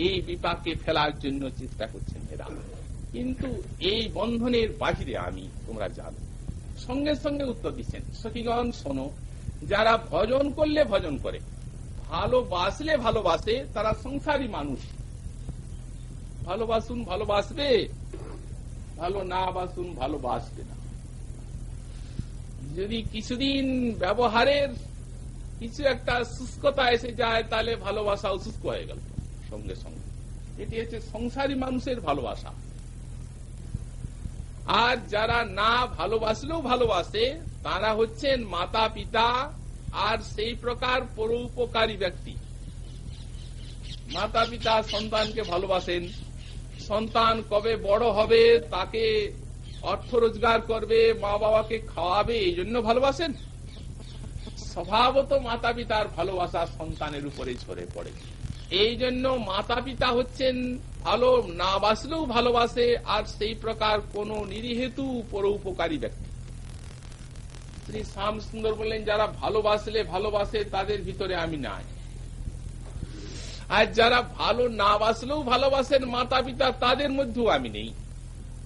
এই বিপাকে ফেলার জন্য চেষ্টা করছেন এরা, কিন্তু এই বন্ধনের বাহিরে আমি, তোমরা জানো। সঙ্গে সঙ্গে উত্তর দিচ্ছেন, সখীগণ শোনো, যারা ভজন করলে ভজন করে, ভালোবাসলে ভালোবাসে, তারা সংসারী মানুষ। ভালোবাসুন ভালোবাসবে, ভালো না বাসুন ভালোবাসবে না। যদি কিছুদিন ব্যবহারের কিছু একটা শুষ্কতা এসে যায়, তাহলে ভালোবাসা শুষ্ক হয়ে গেল সঙ্গে সঙ্গে। এটি হচ্ছে সংসারী মানুষের ভালোবাসা। আর যারা না ভালোবাসলেও ভালোবাসে, তারা হচ্ছেন মাতা পিতা আর সেই প্রকার পরোপকারী ব্যক্তি। মাতা পিতা সন্তানকে ভালোবাসেন, সন্তান কবে বড় হবে, তাকে অর্থ রোজগার করবে, মা বাবাকে খাওয়াবে, এই জন্য ভালোবাসেন। স্বভাবত মাতা পিতার ভালোবাসা সন্তানের উপরে ঝরে পড়ে। এই জন্য মাতা পিতা হচ্ছেন ভালো না বাসলেও ভালোবাসে, আর সেই প্রকার কোন নিরীহেতু পরোপকারী ব্যক্তি। শ্রী শ্যাম সুন্দর বললেন, যারা ভালোবাসলে ভালোবাসে, তাদের ভিতরে আমি নাই। আর যারা ভালো না বাসলেও ভালোবাসেন মাতা পিতা, তাদের মধ্যেও আমি নেই।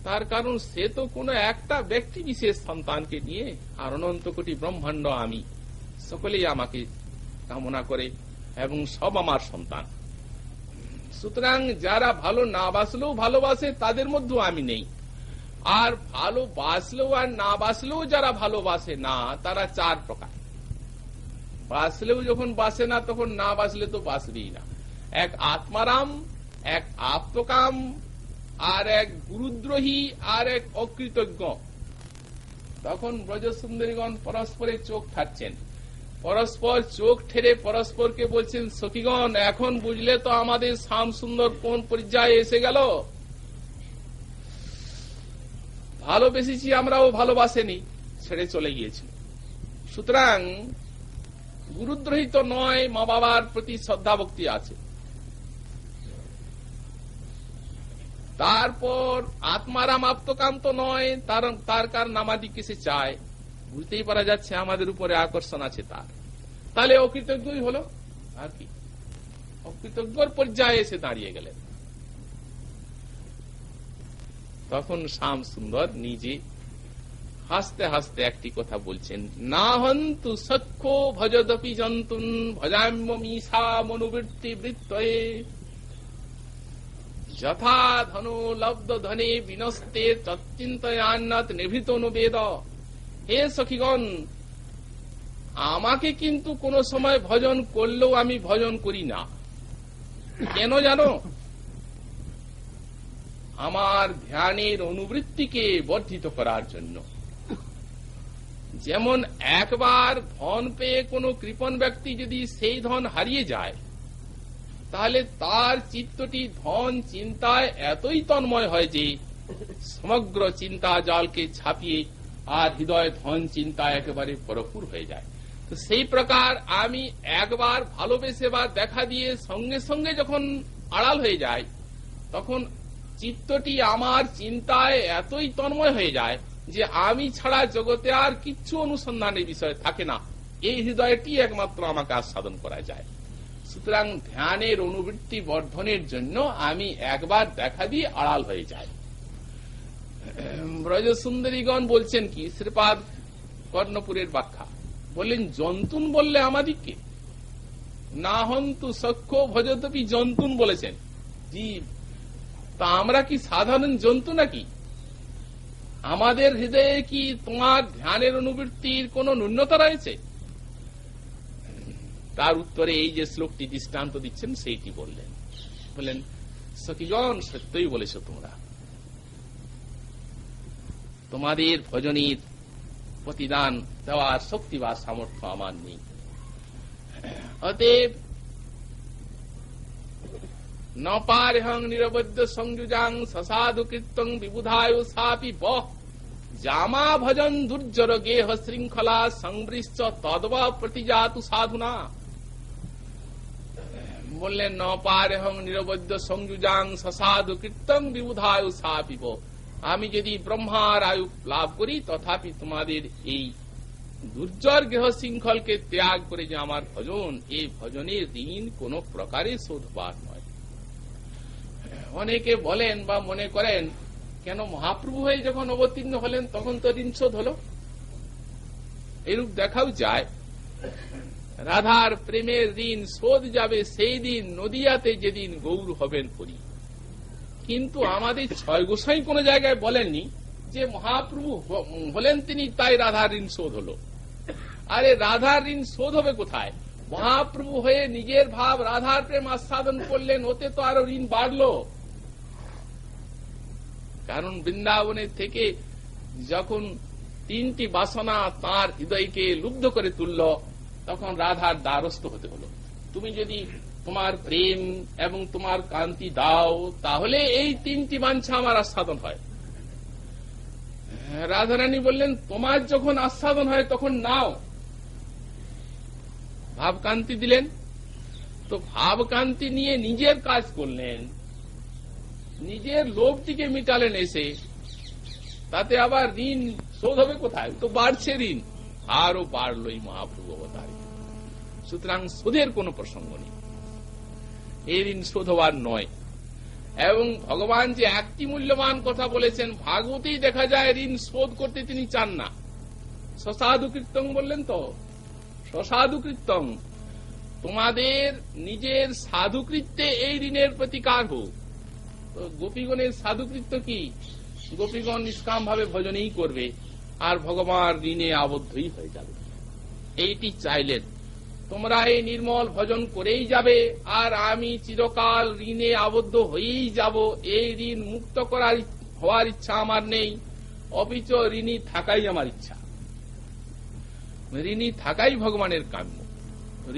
তার কারণ সে তো কোনো একটা ব্যক্তি বিশেষ সন্তানকে নিয়ে, আর অনন্ত কোটি ব্রহ্মাণ্ড আমি, সকলেই আমাকে কামনা করে এবং সব আমার সন্তান। সুতরাং যারা ভালো না বাসলেও ভালোবাসে, তাদের মধ্যেও আমি নেই। আর ভালোবাসলেও আর না বাসলেও যারা ভালোবাসে না, তারা চার প্রকার। বাসলেও যখন বাসে না, তখন না বাসলে তো বাসবেই না। এক আত্মারাম, এক আপ্তকাম, আর এক গুরুদ্রোহী, আর এক অকৃতজ্ঞ। তখন ব্রজসুন্দরীগণ পরস্পরে চোখ ঠাচ্ছেন, পরস্পর চোখ ঠেরে পরস্পরকে বলছেন, সখীগণ এখন বুঝলে তো আমাদের শ্যাম সুন্দর কোন পর্যায়ে এসে গেল। ভালোবেসেছি আমরাও, ভালোবাসেনি, ছেড়ে চলে গিয়েছিল। সুতরাং গুরুদ্রোহী তো নয়, মা বাবার প্রতি শ্রদ্ধা ভক্তি আছে। তারপর আত্মারাম আপ্তকাম তো নয়, তার কার নামাদিকে সে চায়, বুঝতেই পারা যাচ্ছে আমাদের উপরে আকর্ষণ আছে তার। তাহলে অকৃতজ্ঞই হলো, আর কি অকৃতজ্ঞর পর্যায়ে এসে দাঁড়িয়ে গেলেন। তখন শ্যাম সুন্দর নিজে হাসতে হাসতে একটি কথা বলছেন, না হন্তু সখ্য ভজদপি জন্তুন ভজাম্যমিষা মনুবৃত্তি বৃত্তয়ে যথা ধনো লব্ধ ধনে বিনস্তে তচ্চিন্তয়ান্নাত নিভৃত অনুবেদ। হে সখীগণ, আমাকে কিন্তু কোন সময় ভজন করলেও আমি ভজন করি না। কেন জানো? আমার ধ্যানের অনুবৃত্তিকে বর্ধিত করার জন্য। যেমন একবার ধন পেয়ে কোনো কৃপণ ব্যক্তি যদি সেই ধন হারিয়ে যায়, তাহলে তার চিত্তটি ধন চিন্তায় এতই তন্ময় হয় যে সমগ্র চিন্তা জালকে ছাপিয়ে আর হৃদয় ধন চিন্তা একেবারে ভরপুর হয়ে যায়। তো সেই প্রকার আমি একবার ভালোবেসে বা দেখা দিয়ে সঙ্গে সঙ্গে যখন আড়াল হয়ে যায়, তখন চিত্তটি আমার চিন্তায় এতই তন্ময় হয়ে যায় যে আমি ছাড়া জগতে আর কিচ্ছু অনুসন্ধানের বিষয় থাকে না। এই হৃদয়টি একমাত্র আমাকে আস্বাদন করা যায়। সুতরাং ধ্যানের অনুবৃত্তি বর্ধনের জন্য আমি একবার দেখা দিয়ে আড়াল হয়ে যাই। ব্রজসুন্দরীগণ বলছেন কি, শ্রীপাদ কর্ণপুরের ব্যাখ্যা বললেন, জন্তুন বললে আমাদিকে, না হন্তু সখ্য ভজতপি জন্তুন বলেছেন। জীব, তা আমরা কি সাধারণ জন্তু নাকি? আমাদের হৃদয়ে কি তোমার ধ্যানের অনুবৃত্তির কোন ন্যূনতা রয়েছে? তার উত্তরে এই যে শ্লোকটি দৃষ্টান্ত দিচ্ছেন সেইটি বললেন। বললেন, সখীগণ সত্যই বলেছ তোমরা, তোমাদের ভজনের প্রতিদান দেওয়ার শক্তি বা সামর্থ্য আমার নেই। অতএব ন পারেহং নিরবধ্য সংযুজাং সসাধু কীর্তং বিবুধায়ু সাপি বহ জামা ভজন দুর্জর গেহ শৃঙ্খলা সংবৃশ্চ তদ্বা প্রতিজাতু সাধুনা। বললেন ন পারেহং নিরবধ্য সংযুজাং সসাধু কীর্তং বিবুধায়ু সাপি বহ, আমি যদি ব্রহ্মার আয়ু লাভ করি তথাপি তোমাদের এই দুর্জর গেহ শৃঙ্খলকে ত্যাগ করে যে আমার ভজন, এই ভজনের ঋণ কোন প্রকারে শোধবার নয়। অনেকে বলেন বা মনে করেন, কেন মহাপ্রভু হয়ে যখন অবতীর্ণ হলেন তখন তো ঋণ শোধ হল। এরূপ দেখাও যায়। রাধার প্রেমের ঋণ শোধ যাবে সেই দিন নদিয়াতে, যেদিন গৌর হবেন হরি। কিন্তু আমাদের ছয় গোসাই কোন জায়গায় বলেননি যে মহাপ্রভু হলেন তিনি তাই রাধার ঋণ শোধ হল। আরে রাধার ঋণ শোধ হবে কোথায়? মহাপ্রভু হয়ে নিজের ভাব রাধার প্রেম আস্বাদন করলেন, ওতে তো আরো ঋণ বাড়লো। কারণ বৃন্দাবনের থেকে যখন তিনটি বাসনা তার হৃদয়কে লুব্ধ করে তুলল, তখন রাধার দ্বারস্থ হতে হলো। তুমি যদি তোমার প্রেম এবং তোমার কান্তি দাও, তাহলে এই তিনটি বাঞ্ছা আমার আস্বাদন হয়। রাধারানী বললেন, তোমার যখন আস্বাদন হয় তখন নাও। ভাবকান্তি দিলেন, তো ভাবকান্তি নিয়ে নিজের কাজ করলেন, নিজের লোভটিকে মিটালেন এসে, তাতে আবার ঋণ শোধ হবে কোথায়? তো বাড়ছে ঋণ, আরো বাড়লই মহাপ্রভু অবতারিত। সুতরাং শোধের কোন প্রসঙ্গ নেই, এই ঋণ শোধ হওয়ার নয়। এবং ভগবান যে একটি মূল্যবান কথা বলেছেন, ভাগবতেই দেখা যায় ঋণ শোধ করতে তিনি চান না। সসাধু কীর্তন বললেন তো, সসাধু কীর্তন, তোমাদের নিজের সাধুকৃত্যে এই ঋণের প্রতিকার হোক। গোপীগণের সাধুকৃত্য কি? গোপীগণ নিষ্কাম ভাবে ভজনই করবে আর ভগবান ঋণে আবদ্ধই হয়ে যাবে, এইটি চাইলেন। তোমরা এই নির্মল ভজন করেই যাবে আর আমি চিরকাল ঋণে আবদ্ধ হয়েই যাব, এই ঋণ মুক্ত হওয়ার ইচ্ছা আমার নেই, অপিচ ঋণী থাকাই আমার ইচ্ছা। ঋণী থাকাই ভগবানের কাম্য,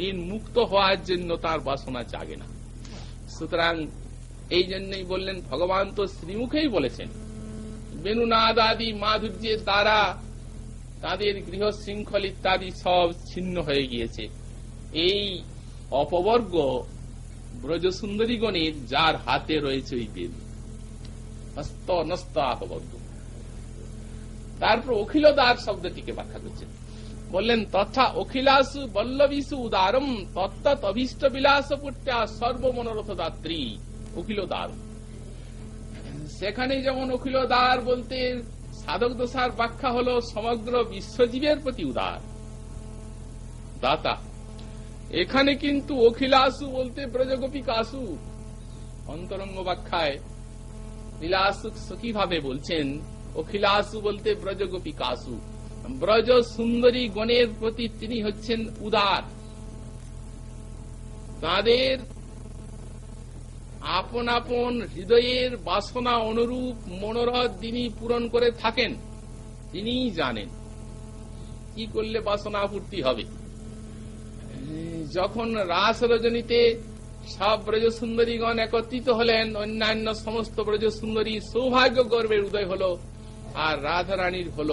ঋণ মুক্ত হওয়ার জন্য তার বাসনা জাগে না। সুতরাং এই জন্যই বললেন, ভগবান তো শ্রীমুখেই বলেছেন, বেণুনাদ আদি মাধুর্যের দ্বারা তাদের গৃহ শৃঙ্খল ইত্যাদি সব ছিন্ন হয়ে গিয়েছে। এই অপবর্গ ব্রজসুন্দরীগণের যার হাতে রয়েছে ওই বেণু, হস্ত নস্ত অপবর্গ। তারপর অখিলদার শব্দটিকে ব্যাখ্যা করছেন, বললেন তথা অখিলাসু বল্লভীসু উদারম তত্ত্বৎ অভীষ্ট বিলাস পুট্যা সর্বমনোরথ দাত্রী। অখিলদার, সেখানে যেমন অখিলদার বলতে সাধক দশার ব্যাখ্যা হলো সমগ্র বিশ্বজীবের প্রতি উদার দাতা। এখানে কিন্তু অখিলাসু বলতে ব্রজগোপিকাসু, অন্তরঙ্গ ব্যাখ্যায় বিলাসু সখী ভাবে বলছেন, অখিলাসু বলতে ব্রজগোপিকাসু, ব্রজ সুন্দরী গণের প্রতি তিনি হচ্ছেন উদার। তাদের আপন আপন হৃদয়ের বাসনা অনুরূপ মনোরথ তিনি পূরণ করে থাকেন, তিনিই জানেন কি করলে বাসনা পূর্তি হবে। যখন রাস রজনীতে সব ব্রজ সুন্দরীগণ একত্রিত হলেন, অন্যান্য সমস্ত ব্রজ সুন্দরী সৌভাগ্য গর্বের উদয় হল, আর রাধারানীর হল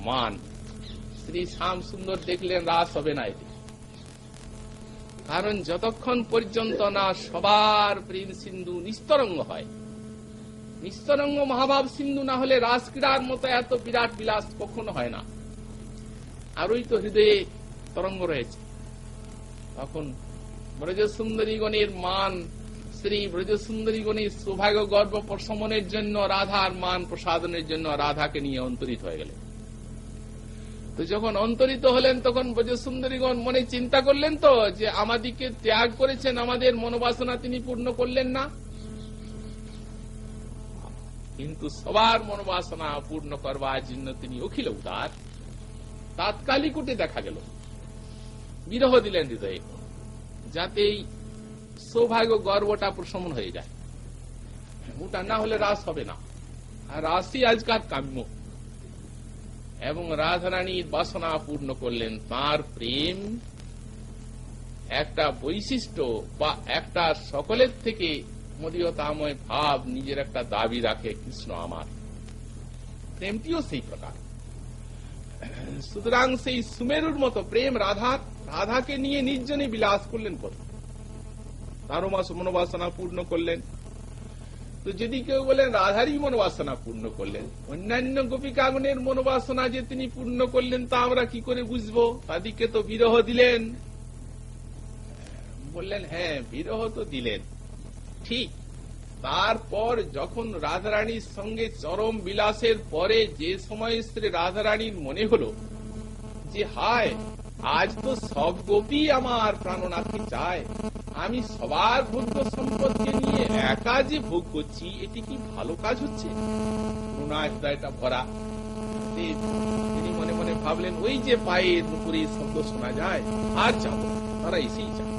মান। শ্রী শ্যাম সুন্দর দেখলেন রাস হবে না এতে, কারণ যতক্ষণ পর্যন্ত না সবার প্রেম সিন্ধু নিস্তরঙ্গ হয়, নিস্তরঙ্গ মহাভাব সিন্ধু না হলে রাস ক্রীড়ার মতো এত বিরাট বিলাস কখনো হয় না। আরই তো হৃদয়ে তরঙ্গ রয়েছে। তখন ব্রজসুন্দরীগণের মান, শ্রী ব্রজসুন্দরীগণের সৌভাগ্য গর্ব প্রশমনের জন্য, রাধার মান প্রসাদনের জন্য রাধাকে নিয়ে অন্তরিত হয়ে গেলেন। তো যখন অন্তরিত হলেন তখন ব্রজসুন্দরীগণ মনে চিন্তা করলেন তো যে আমাদিকে ত্যাগ করেছেন, আমাদের মনোবাসনা তিনি পূর্ণ করলেন না। কিন্তু সবার মনোবাসনা পূর্ণ করবার জন্য তিনি অখিল উদার। তাৎকালিক উঠে দেখা গেল বিরহ দিলেন হৃদয়ে, যাতে সৌভাগ্য গর্বটা প্রশমন হয়ে যায়। ওটা না হলে রাস হবে না, আর রাসই আজকার কাম্য। এবং রাধারানীর বাসনা পূর্ণ করলেন, তার প্রেম একটা বৈশিষ্ট্য বা একটা সকলের থেকে মদীয়তাময় ভাব নিজের একটা দাবি রাখে, কৃষ্ণ আমার। প্রেমটিও সেই প্রকার। সুতরাং সেই সুমেরুর মতো প্রেম রাধাকে নিয়ে নির্জনে বিলাস করলেন, প্রথম তারও মনোবাসনা পূর্ণ করলেন। তো যদি কেউ বলেন রাধারই মনোবাসনা পূর্ণ করলেন, অন্যান্য গোপিকাগণের মনোবাসনা যে তিনি পূর্ণ করলেন তা আমরা কি করে বুঝবো? তাদেরকে তো বিরহ দিলেন। বললেন হ্যাঁ, বিরহ তো দিলেন ঠিক। তারপর যখন রাধারানীর সঙ্গে চরম বিলাসের পরে যে সময় শ্রী রাধারানীর মনে হলো যে হায়, আজ তো সব গোপী আমার প্রাণনাথকে চায়, আমি সবার ভোগ্য সম্পদকে নিয়ে একা যে ভোগ করছি, এটি কি ভালো কাজ হচ্ছে? হৃদয়টা ভরা। তিনি মনে মনে ভাবলেন, ওই যে পায়ের নুপুরে শব্দ শোনা যায়, আর যাবো, তারা এসেই যায়।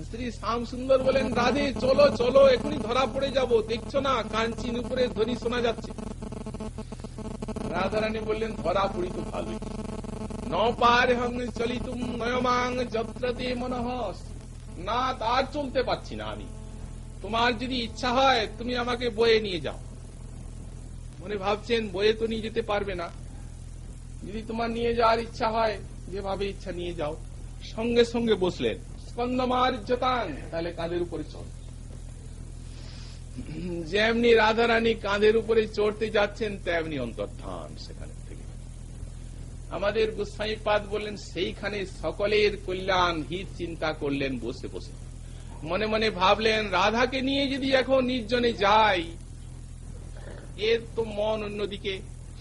শ্রী শ্যাম সুন্দর বলেন, রাধে চলো চলো, এখনই ধরা পড়ে যাব, দেখছো না কাঞ্চি নুপুরের ধ্বনি শোনা যাচ্ছে। রাধারানী বললেন, ধরা পড়ি তো ভালোই, নপারহং চলিতুম নয়মাং যত্রতে মনহস, না তার চলতে পারছি না আমি, তোমার যদি ইচ্ছা হয় তুমি আমাকে বয়ে নিয়ে যাও। মনে ভাবছেন বয়ে তো নিয়ে যেতে পারবে না, যদি তোমার নিয়ে যাওয়ার ইচ্ছা হয় যেভাবে ইচ্ছা নিয়ে যাও। সঙ্গে সঙ্গে বসলেন, স্কন্দমার্জতাং, তাহলে কাঁধের উপরে চল। যেমনি রাধারানী কাঁধের উপরে চড়তে যাচ্ছেন তেমনি অন্তর্ধান সেখানে থেকে। আমাদের গোসাইপাদ বললেন, সেইখানে সকলের কল্যাণ হিত চিন্তা করলেন বসে বসে। মনে মনে ভাবলেন, রাধাকে নিয়ে যদি এখন নির্জনে যাই, এর তো মন অন্যদিকে,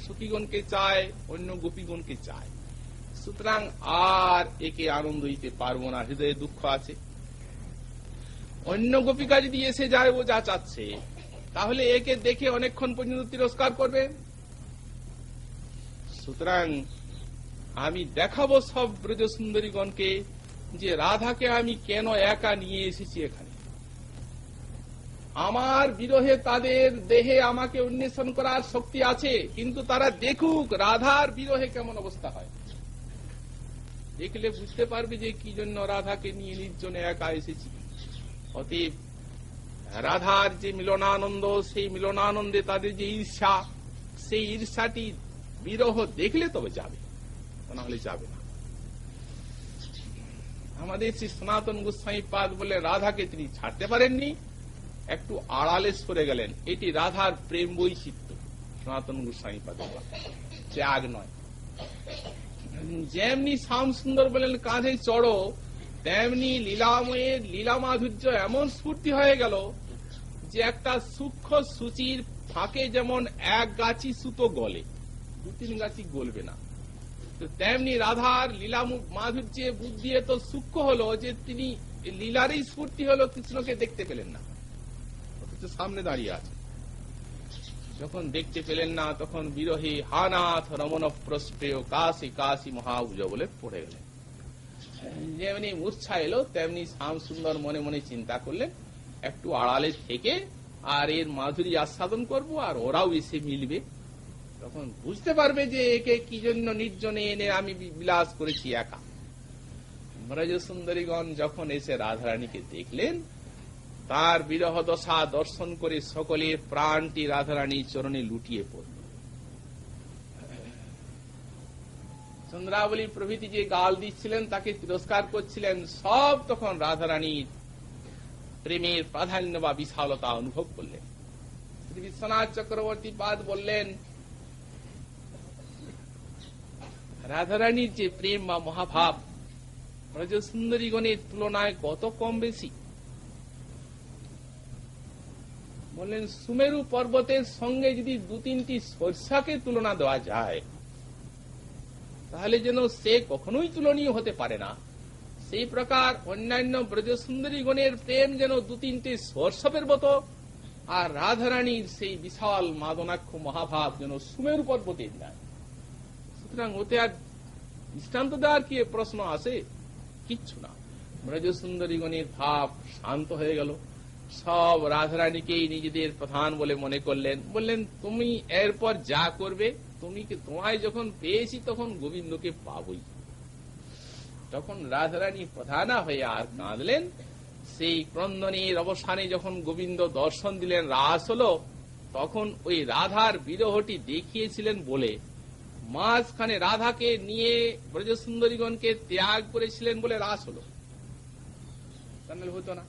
সখীগণকে চায়, অন্য গোপীগণকে চায়, সুতরাং আর একে আনন্দ দিতে পারবো না, হৃদয়ে দুঃখ আছে। অন্য গোপিকা যদি এসে যায় ও যা চাচ্ছে, তাহলে একে দেখে অনেকক্ষণ পর্যন্ত তিরস্কার করবে। সুতরাং আমি দেখাবো সব ব্রজ সুন্দরীগণকে যে রাধাকে আমি কেন একা নিয়ে এসেছি এখানে। আমার বিরহে তাদের দেহে আমাকে অন্বেষণ করার শক্তি আছে, কিন্তু তারা দেখুক রাধার বিরহে কেমন অবস্থা হয়, দেখলে বুঝতে পারবে যে কি জন্য রাধাকে নিয়ে নির্জনে একা এসেছি। অতএব রাধার যে মিলনানন্দ, সেই মিলনানন্দে তাদের যে ঈর্ষা, সেই ঈর্ষাটি বিরহ দেখলে তবে যাবে, নাহলে যাবে না। আমাদের শ্রী সনাতন গোস্বামী পাদ বলে, রাধাকে তিনি ছাড়তে পারেননি, একটু আড়ালে সরে গেলেন। এটি রাধার প্রেম বৈচিত্র্য। সনাতন গোস্বামী পাদ ত্যাগ নয়। যেমনি শ্যাম সুন্দর বলেন কাঁধে চড়ো, তেমনি লীলাময়ের লীলা মাধুর্য এমন স্ফূর্তি হয়ে গেল যে একটা সূক্ষ্ম সূচির ফাঁকে যেমন এক গাছি সুতো গলে, দু তিন গাছি গলবে না, তো তেমনি রাধার লীলা মাধুর্যে বুদ্ধি এত সূক্ষ্ম হলো যে তিনি লীলারই স্ফূর্তি হলো, কৃষ্ণকে দেখতে পেলেন না, অথচ সামনে দাঁড়িয়ে আছে। যখন দেখতে পেলেন না, তখন বিরহে হানাথ রমণ প্রস্পেয় কাশি কাশি মহাউজ বলে পড়ে গেলেন। যেমনি মূর্ছা এলো, তেমনি শ্যাম সুন্দর মনে মনে চিন্তা করলেন, একটু আড়ালে থেকে আর এর মাধুরী আস্বাদন করব, আর ওরাও এসে মিলবে, তখন বুঝতে পারবে যে একে কি জন্য নির্জনে এনে আমি বিলাস করেছি একা। ব্রজ সুন্দরীগণ যখন এসে রাধারানীকে দেখলেন, তার বিরহ দশা দর্শন করে সকলের প্রাণটি রাধারানীর চরণে লুটিয়ে পড়ল। চন্দ্রাবলী প্রভৃতি যে গাল দিচ্ছিলেন, তাকে তিরস্কার করছিলেন, সব তখন রাধারানীর প্রেমের প্রাধান্য বা বিশালতা অনুভব করলেন। শ্রী বিশ্বনাথ চক্রবর্তী পাদ বললেন, রাধারানীর যে প্রেম বা মহাভাব ব্রজ সুন্দরীগণের তুলনায় কত কম বেশি। বললেন, সুমেরু পর্বতের সঙ্গে যদি দু তিনটি সরষাকে তুলনা দেওয়া যায়, তাহলে যেন সে কখনোই তুলনীয় হতে পারে না। সেই প্রকার অন্যান্য ব্রজ সুন্দরীগণের প্রেম যেন দু তিনটি সরষের মতো, আর রাধারানীর সেই বিশাল মাদনাক্ষ মহাভাব যেন সুমেরু পর্বতের ন্যায়। সুতরাং ওতে আর দৃষ্টান্ত দেওয়ার কি প্রশ্ন আসে? কিচ্ছু না। ব্রজ সুন্দরীগণের ভাব শান্ত হয়ে গেল, সব রাধারানীকেই নিজেদের প্রধান বলে মনে করলেন। বললেন, তুমি এরপর যা করবে, তোমায় যখন পেয়েছি তখন গোবিন্দকে পাবই। যখন রাধারানী প্রধানা হয়ে আর কাঁদলেন, সেই ক্রন্দনের অবসানে যখন গোবিন্দ দর্শন দিলেন, রাস হলো, তখন ওই রাধার বিরহটি দেখিয়েছিলেন বলে মাঝখানে রাধাকে নিয়ে ব্রজসুন্দরীগণকে ত্যাগ করেছিলেন বলে রাস হলো, তাহলে হতো না।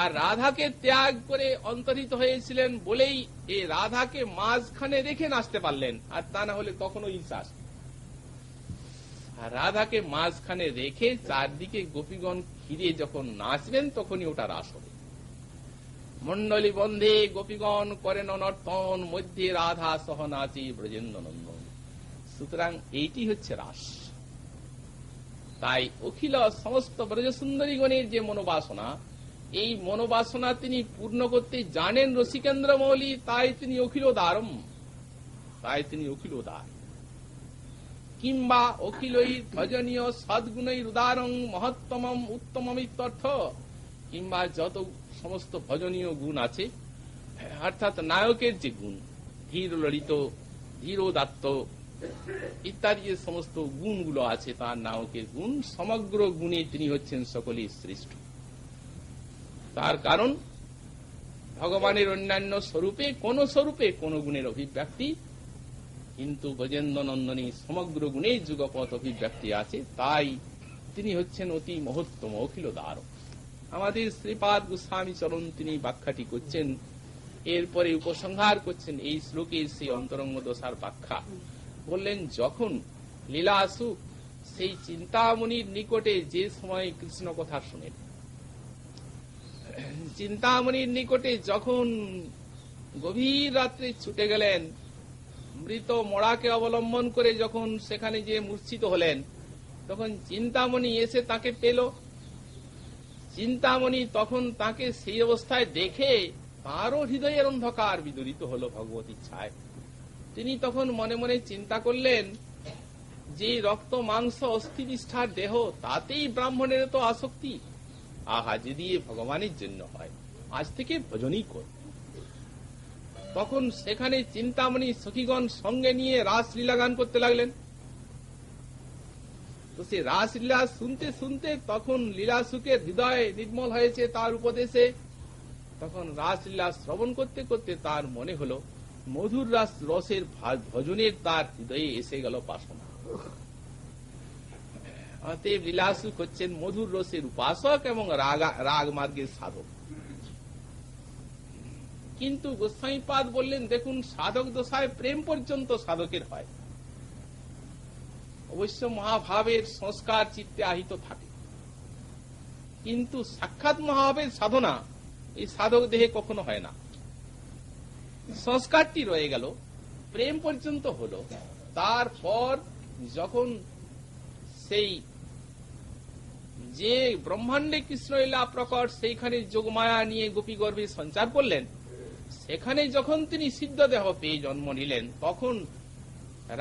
আর রাধাকে ত্যাগ করে অন্তর্হিত হয়েছিলেন বলেই এই রাধাকে মাঝখানে রেখে নাচতে পারলেন, আর তা না হলে কখনো ইচ্ছাস। আর রাধাকে মাঝখানে রেখে চারদিকে গোপীগণ ঘিরে যখন নাচবেন, তখনই ওটা রাস হবে। মন্ডলী বন্ধে গোপীগণ করেন নর্তন, মধ্যে রাধা সহ নাচি ব্রজেন্দ্র নন্দন। সুতরাং এইটি হচ্ছে রাস। তাই অখিল সমস্ত ব্রজসুন্দরীগণের যে মনোবাসনা, এই মনোবাসনা তিনি পূর্ণ করতে জানেন রসিকেন্দ্র মৌলি, তাই তিনি অখিলোদারম, তাই তিনি অখিলোদার। কিংবা অখিলই ভজনীয় সদ্গুণই উদারং মহত্তমম উত্তমম ইত্যর্থ। কিংবা যত সমস্ত ভজনীয় গুণ আছে, অর্থাৎ নায়কের যে গুণ, ধীর ললিত, ধীরোদাত্ত ইত্যাদি যে সমস্ত গুণগুলো আছে, তার নায়কের গুণ, সমগ্র গুণে তিনি হচ্ছেন সকলেই শ্রেষ্ঠ। তার কারণ ভগবানের অন্যান্য স্বরূপে কোন গুণের অভিব্যক্তি, কিন্তু ব্রজেন্দ্র নন্দনী সমগ্র গুণে যুগপৎ অভিব্যক্তি আছে, তাই তিনি হচ্ছেন অতি মহত্তম অখিলোদার। আমাদের শ্রীপাদ গোস্বামী চরণ তিনি ব্যাখ্যাটি করছেন, এরপরে উপসংহার করছেন এই শ্লোকের সেই অন্তরঙ্গ দশার ব্যাখ্যা। বললেন, যখন লীলাসু সেই চিন্তামণির নিকটে যে সময় কৃষ্ণ কথা শুনেন, চিন্তামণির নিকটে যখন গভীর রাত্রে ছুটে গেলেন, মৃত মড়াকে অবলম্বন করে যখন সেখানে যে মূর্ছিত হলেন, তখন চিন্তামণি এসে তাকে পেল। চিন্তামণি তখন তাকে সেই অবস্থায় দেখে তারও হৃদয়ের অন্ধকার বিদরিত হলো ভগবত ইচ্ছায়। তিনি তখন মনে মনে চিন্তা করলেন যে রক্ত মাংস অস্থি বিষ্ঠার দেহ, তাতেই ব্রাহ্মণের তো আসক্তি। আহা, যদি ভগবানের জন্য হয়, আজ থেকে ভজনই কর। তখন সেখানে চিন্তামণি সখীগণ সঙ্গে নিয়ে রাসলীলা গান করতে লাগলেন। তো সে রাসলীলা শুনতে শুনতে তখন লীলাসুকের হৃদয় নির্মল হয়েছে তার উপদেশে। তখন রাসলীলা শ্রবণ করতে করতে তার মনে হলো মধুর রসের ভজনের তার হৃদয়ে এসে গেল বাসনা। অতএব লীলাসুক হচ্ছেন মধুর রসের উপাসক এবং রাগ মার্গের সাধক। কিন্তু গোস্বামীপাদ বললেন, দেখুন, সাধক দশায় প্রেম পর্যন্ত সাধকের হয়, অবশ্য মহাভাবের সংস্কার চিত্তে আহিত থাকে, কিন্তু সাক্ষাৎ মহাভাবের সাধনা এই সাধক দেহে কখনো হয় না। সংস্কারটি রয়ে গেল, প্রেম পর্যন্ত হলো, তারপর যখন সেই যে ব্রহ্মাণ্ডে কৃষ্ণলীলা প্রকট, সেইখানে যোগমায়া নিয়ে গোপী গর্ভে সঞ্চার করলেন, সেখানে যখন তিনি সিদ্ধ দেহ পেয়ে জন্ম নিলেন, তখন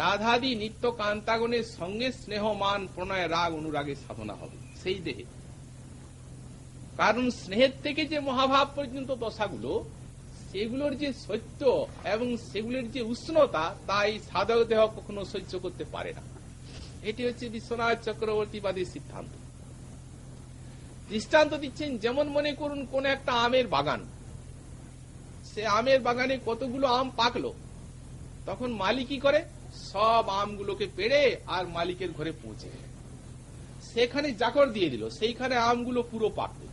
রাধাদি নিত্য কান্তাগণের সঙ্গে স্নেহ মান প্রণয় রাগ অনুরাগের সাধনা হবে সেই দেহে। কারণ স্নেহের থেকে যে মহাভাব পর্যন্ত দশাগুলো, সেগুলোর যে সত্য এবং সেগুলোর যে উষ্ণতা, তাই সাধক দেহ কখনো সহ্য করতে পারে না। এটি হচ্ছে বিশ্বনাথ চক্রবর্তীবাদী সিদ্ধান্ত। দৃষ্টান্ত দিচ্ছেন, যেমন মনে করুন কোন একটা আমের বাগান, সে আমের বাগানে কতগুলো আম পাকলো, তখন মালিক কি করে, সব আমগুলোকে পেড়ে আর মালিকের ঘরে পৌঁছে সেখানে জাকর দিয়ে দিল, সেইখানে আমগুলো পুরো পাকবে।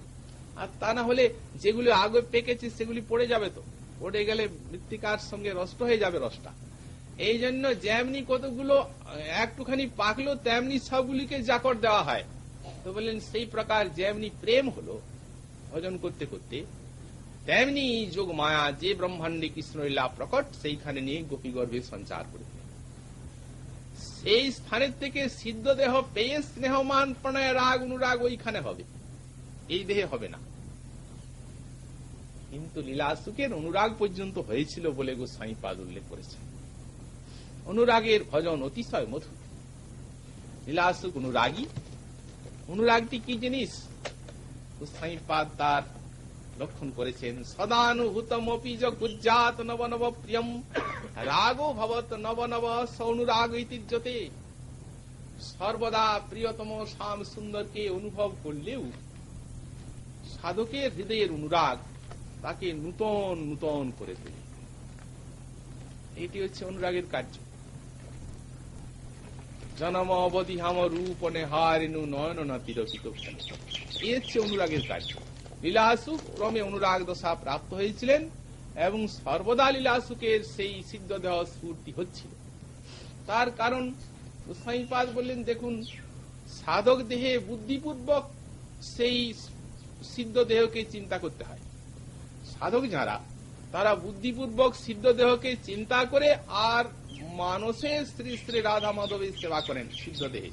আর তা না হলে যেগুলো আগে পেকেছে সেগুলি পড়ে যাবে, তো পড়ে গেলে মৃত্তিকার সঙ্গে নষ্ট হয়ে যাবে রসটা। এই জন্য যেমনি কতগুলো একটুখানি পাকলো, তেমনি সবগুলিকে জাকর দেওয়া হয়। তো বললেন, সেই প্রকার যেমনি প্রেম হলো ভজন করতে করতে, তেমনি যোগ মায়া যে ব্রহ্মাণ্ডে কৃষ্ণলীলা প্রকট, সেইখানে নিয়ে গোপী গর্ভে সঞ্চার করে সেই স্থানের থেকে সিদ্ধ দেহ পেয়ে স্নেহমান প্রণয় রাগ অনুরাগ ওইখানে হবে, এই দেহে হবে না। কিন্তু লীলাসুকের অনুরাগ পর্যন্ত হয়েছিল বলে গোস্বামীপাদ উল্লেখ করেছেন। অনুরাগের ভজন অতিশয় মধুর। লীলাসুক অনুরাগী। অনুরাগটি কি জিনিস গোস্বামীপাদ তার লক্ষণ করেছেন। সদানুভূতমপি য গুজ্জাত নব নব প্রিয়ম রাগো ভবত নব নব সনুরাগ ইতিজ্যতে। সর্বদা প্রিয়তম শ্যাম সুন্দরকে অনুভব করলেও সাধকের হৃদয়ের অনুরাগ তাকে নূতন নূতন করে তোলে। এটি হচ্ছে অনুরাগের কার্য। জনম অবধি হাম রূপ নেহারিনু নয়ন তিরকিত, এ হচ্ছে অনুরাগের কার্য। লীলাসু ক্রমে অনুরাগ দশা প্রাপ্ত হয়েছিলেন এবং সর্বদা লীলাসুকের সেই সিদ্ধ দেহ স্ফূর্তি হচ্ছিল। তার কারণ গোস্বামীপাদ বললেন, দেখুন, সাধক দেহে বুদ্ধিপূর্বক সেই সিদ্ধ দেহকে চিন্তা করতে হয়। সাধক যারা, তারা বুদ্ধিপূর্বক সিদ্ধ দেহকে চিন্তা করে আর মানসের শ্রী শ্রী রাধা মাধবের সেবা করেন সিদ্ধ দেহে।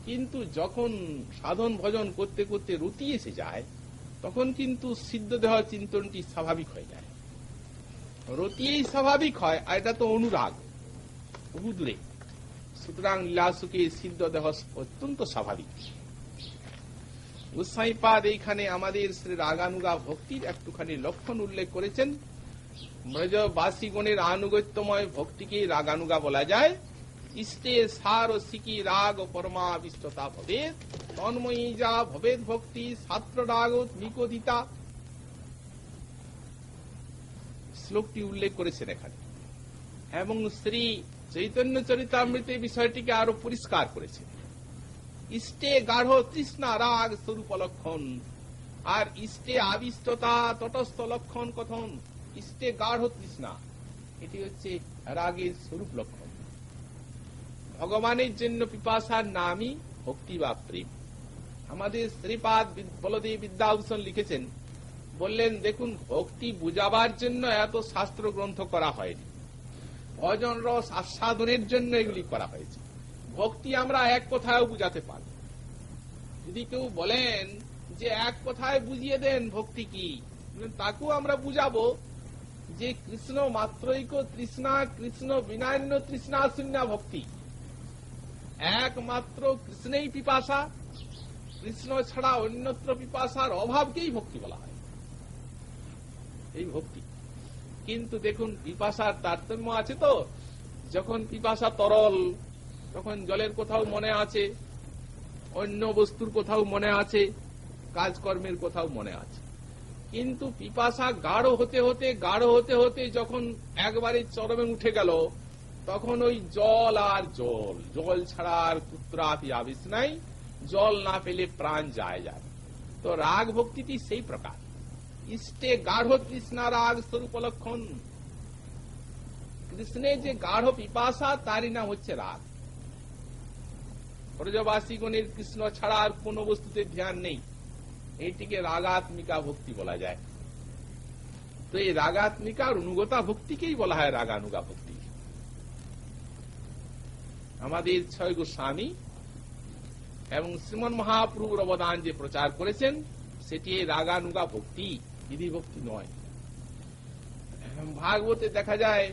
কিন্তু যখন সাধন ভজন করতে করতে রুতি এসে যায়, তখন কিন্তু সিদ্ধ দেহ চিন্তনটি স্বাভাবিক হয়ে যায়। রতিই স্বাভাবিক হয়, আর এটা তো অনুরাগ বহু দূরে। সুতরাং লীলাসুকে সিদ্ধ দেহ অত্যন্ত স্বাভাবিক। গোস্বামীপাদ এইখানে আমাদের শ্রী রাগানুগা ভক্তির একটুখানি লক্ষণ উল্লেখ করেছেন। ব্রজবাসীগণের আনুগত্যময় ভক্তিকে রাগানুগা বলা যায়। ইষ্টে সার সিকি রাগ পরমাবিষ্টতা ভবেদ, তন্ময়ী যা ভবেদ ভক্তি ছাত্র রাগ নিকোদিতা, শ্লোকটি উল্লেখ করেছেন এখানে। এবং শ্রী চৈতন্য চরিতামৃতে বিষয়টিকে আরো পরিষ্কার করেছেন। ইষ্টে গাঢ় তৃষ্ণা রাগ স্বরূপ লক্ষণ, আর ইষ্টে আবিষ্টতা তটস্থ লক্ষণ কথন। ইষ্টে গাঢ় তৃষ্ণা, এটি হচ্ছে রাগের স্বরূপ লক্ষণ। ভগবানের জন্য পিপাসার নামই ভক্তি বা প্রেম। আমাদের শ্রীপাদ বলদেব বিদ্যাভূষণ লিখেছেন, বললেন, দেখুন, ভক্তি বুঝাবার জন্য এত শাস্ত্র গ্রন্থ করা হয়নি, ভজন রস আস্বাদনের জন্য এগুলি করা হয়েছে। ভক্তি আমরা এক কথায় বুঝাতে পারি। যদি কেউ বলেন যে এক কথায় বুঝিয়ে দেন ভক্তি কি, তাকেও আমরা বুঝাবো যে কৃষ্ণ মাত্রৈক তৃষ্ণা, কৃষ্ণ বিনান্য তৃষ্ণা শূন্য ভক্তি। একমাত্র কৃষ্ণেই পিপাসা, কৃষ্ণ ছাড়া অন্যত্র পিপাসার অভাবকেই ভক্তি বলা হয়, এই ভক্তি। কিন্তু দেখুন, পিপাসার তারতম্য আছে তো। যখন পিপাসা তরল, তখন জলের কোথাও মনে আছে, অন্য বস্তুর কোথাও মনে আছে, কাজকর্মের কোথাও মনে আছে। কিন্তু পিপাসা গাঢ় হতে হতে গাঢ় হতে হতে যখন একবারে চরমে উঠে গেল, তখন ওই জল আর জল, জল ছাড়া আর পুত্রাপি আবিস নাই, জল না পেলে প্রাণ যায়। তো রাগ ভক্তিটি সেই প্রকার। ইষ্টে গাঢ় তৃষ্ণা রাগ স্বরূপ লক্ষণ। কৃষ্ণের যে গাঢ় পিপাসা, তারই নাম হচ্ছে রাগ। ব্রজবাসীগণের কৃষ্ণ ছাড়া আর কোন বস্তুতে ধ্যান নেই, এইটিকে রাগাত্মিকা ভক্তি বলা যায়। তো এই রাগাত্মিকা অনুগতা ভক্তিকেই বলা হয় রাগানুগা ভক্তি। আমাদের ছয় গোস্বামী এবং শ্রীমন মহাপ্রভুর অবদান যে প্রচার করেছেন, সেটি রাগানুগা ভক্তি, বিধি ভক্তি নয়। ভাগবতে দেখা যায়,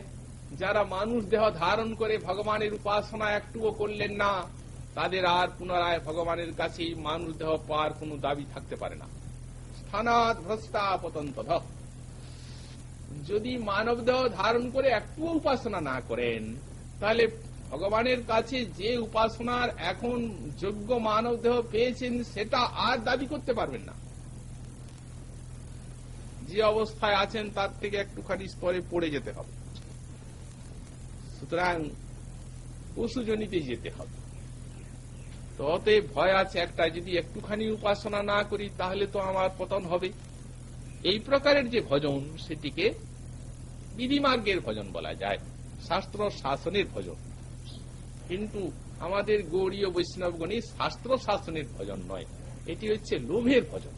যারা মানুষ দেহ ধারণ করে ভগবানের উপাসনা একটুও করলেন না, তাদের আর পুনরায় ভগবানের কাছে মানুষ দেহ পাওয়ার কোন দাবি থাকতে পারে না। স্থানাৎ ভ্রষ্টা পতন্তধ। যদি মানব দেহ ধারণ করে একটুও উপাসনা না করেন, তাহলে ভগবানের কাছে যে উপাসনার এখন যোগ্য মানব দেহ পেয়েছেন, সেটা আর দাবি করতে পারবেন না। যে অবস্থায় আছেন তার থেকে একটুখানি স্তরে পড়ে যেতে হবে। সুতরাং পশুজনিতে যেতে হবে। তো অতএব ভয় আছে একটা, যদি একটুখানি উপাসনা না করি তাহলে তো আমার পতন হবে। এই প্রকারের যে ভজন, সেটিকে বিধিমার্গের ভজন বলা যায়, শাস্ত্র শাসনের ভজন। কিন্তু আমাদের গৌড়ীয় বৈষ্ণবগণী শাস্ত্র শাসনের ভজন নয়, এটি হচ্ছে লোভের ভজন।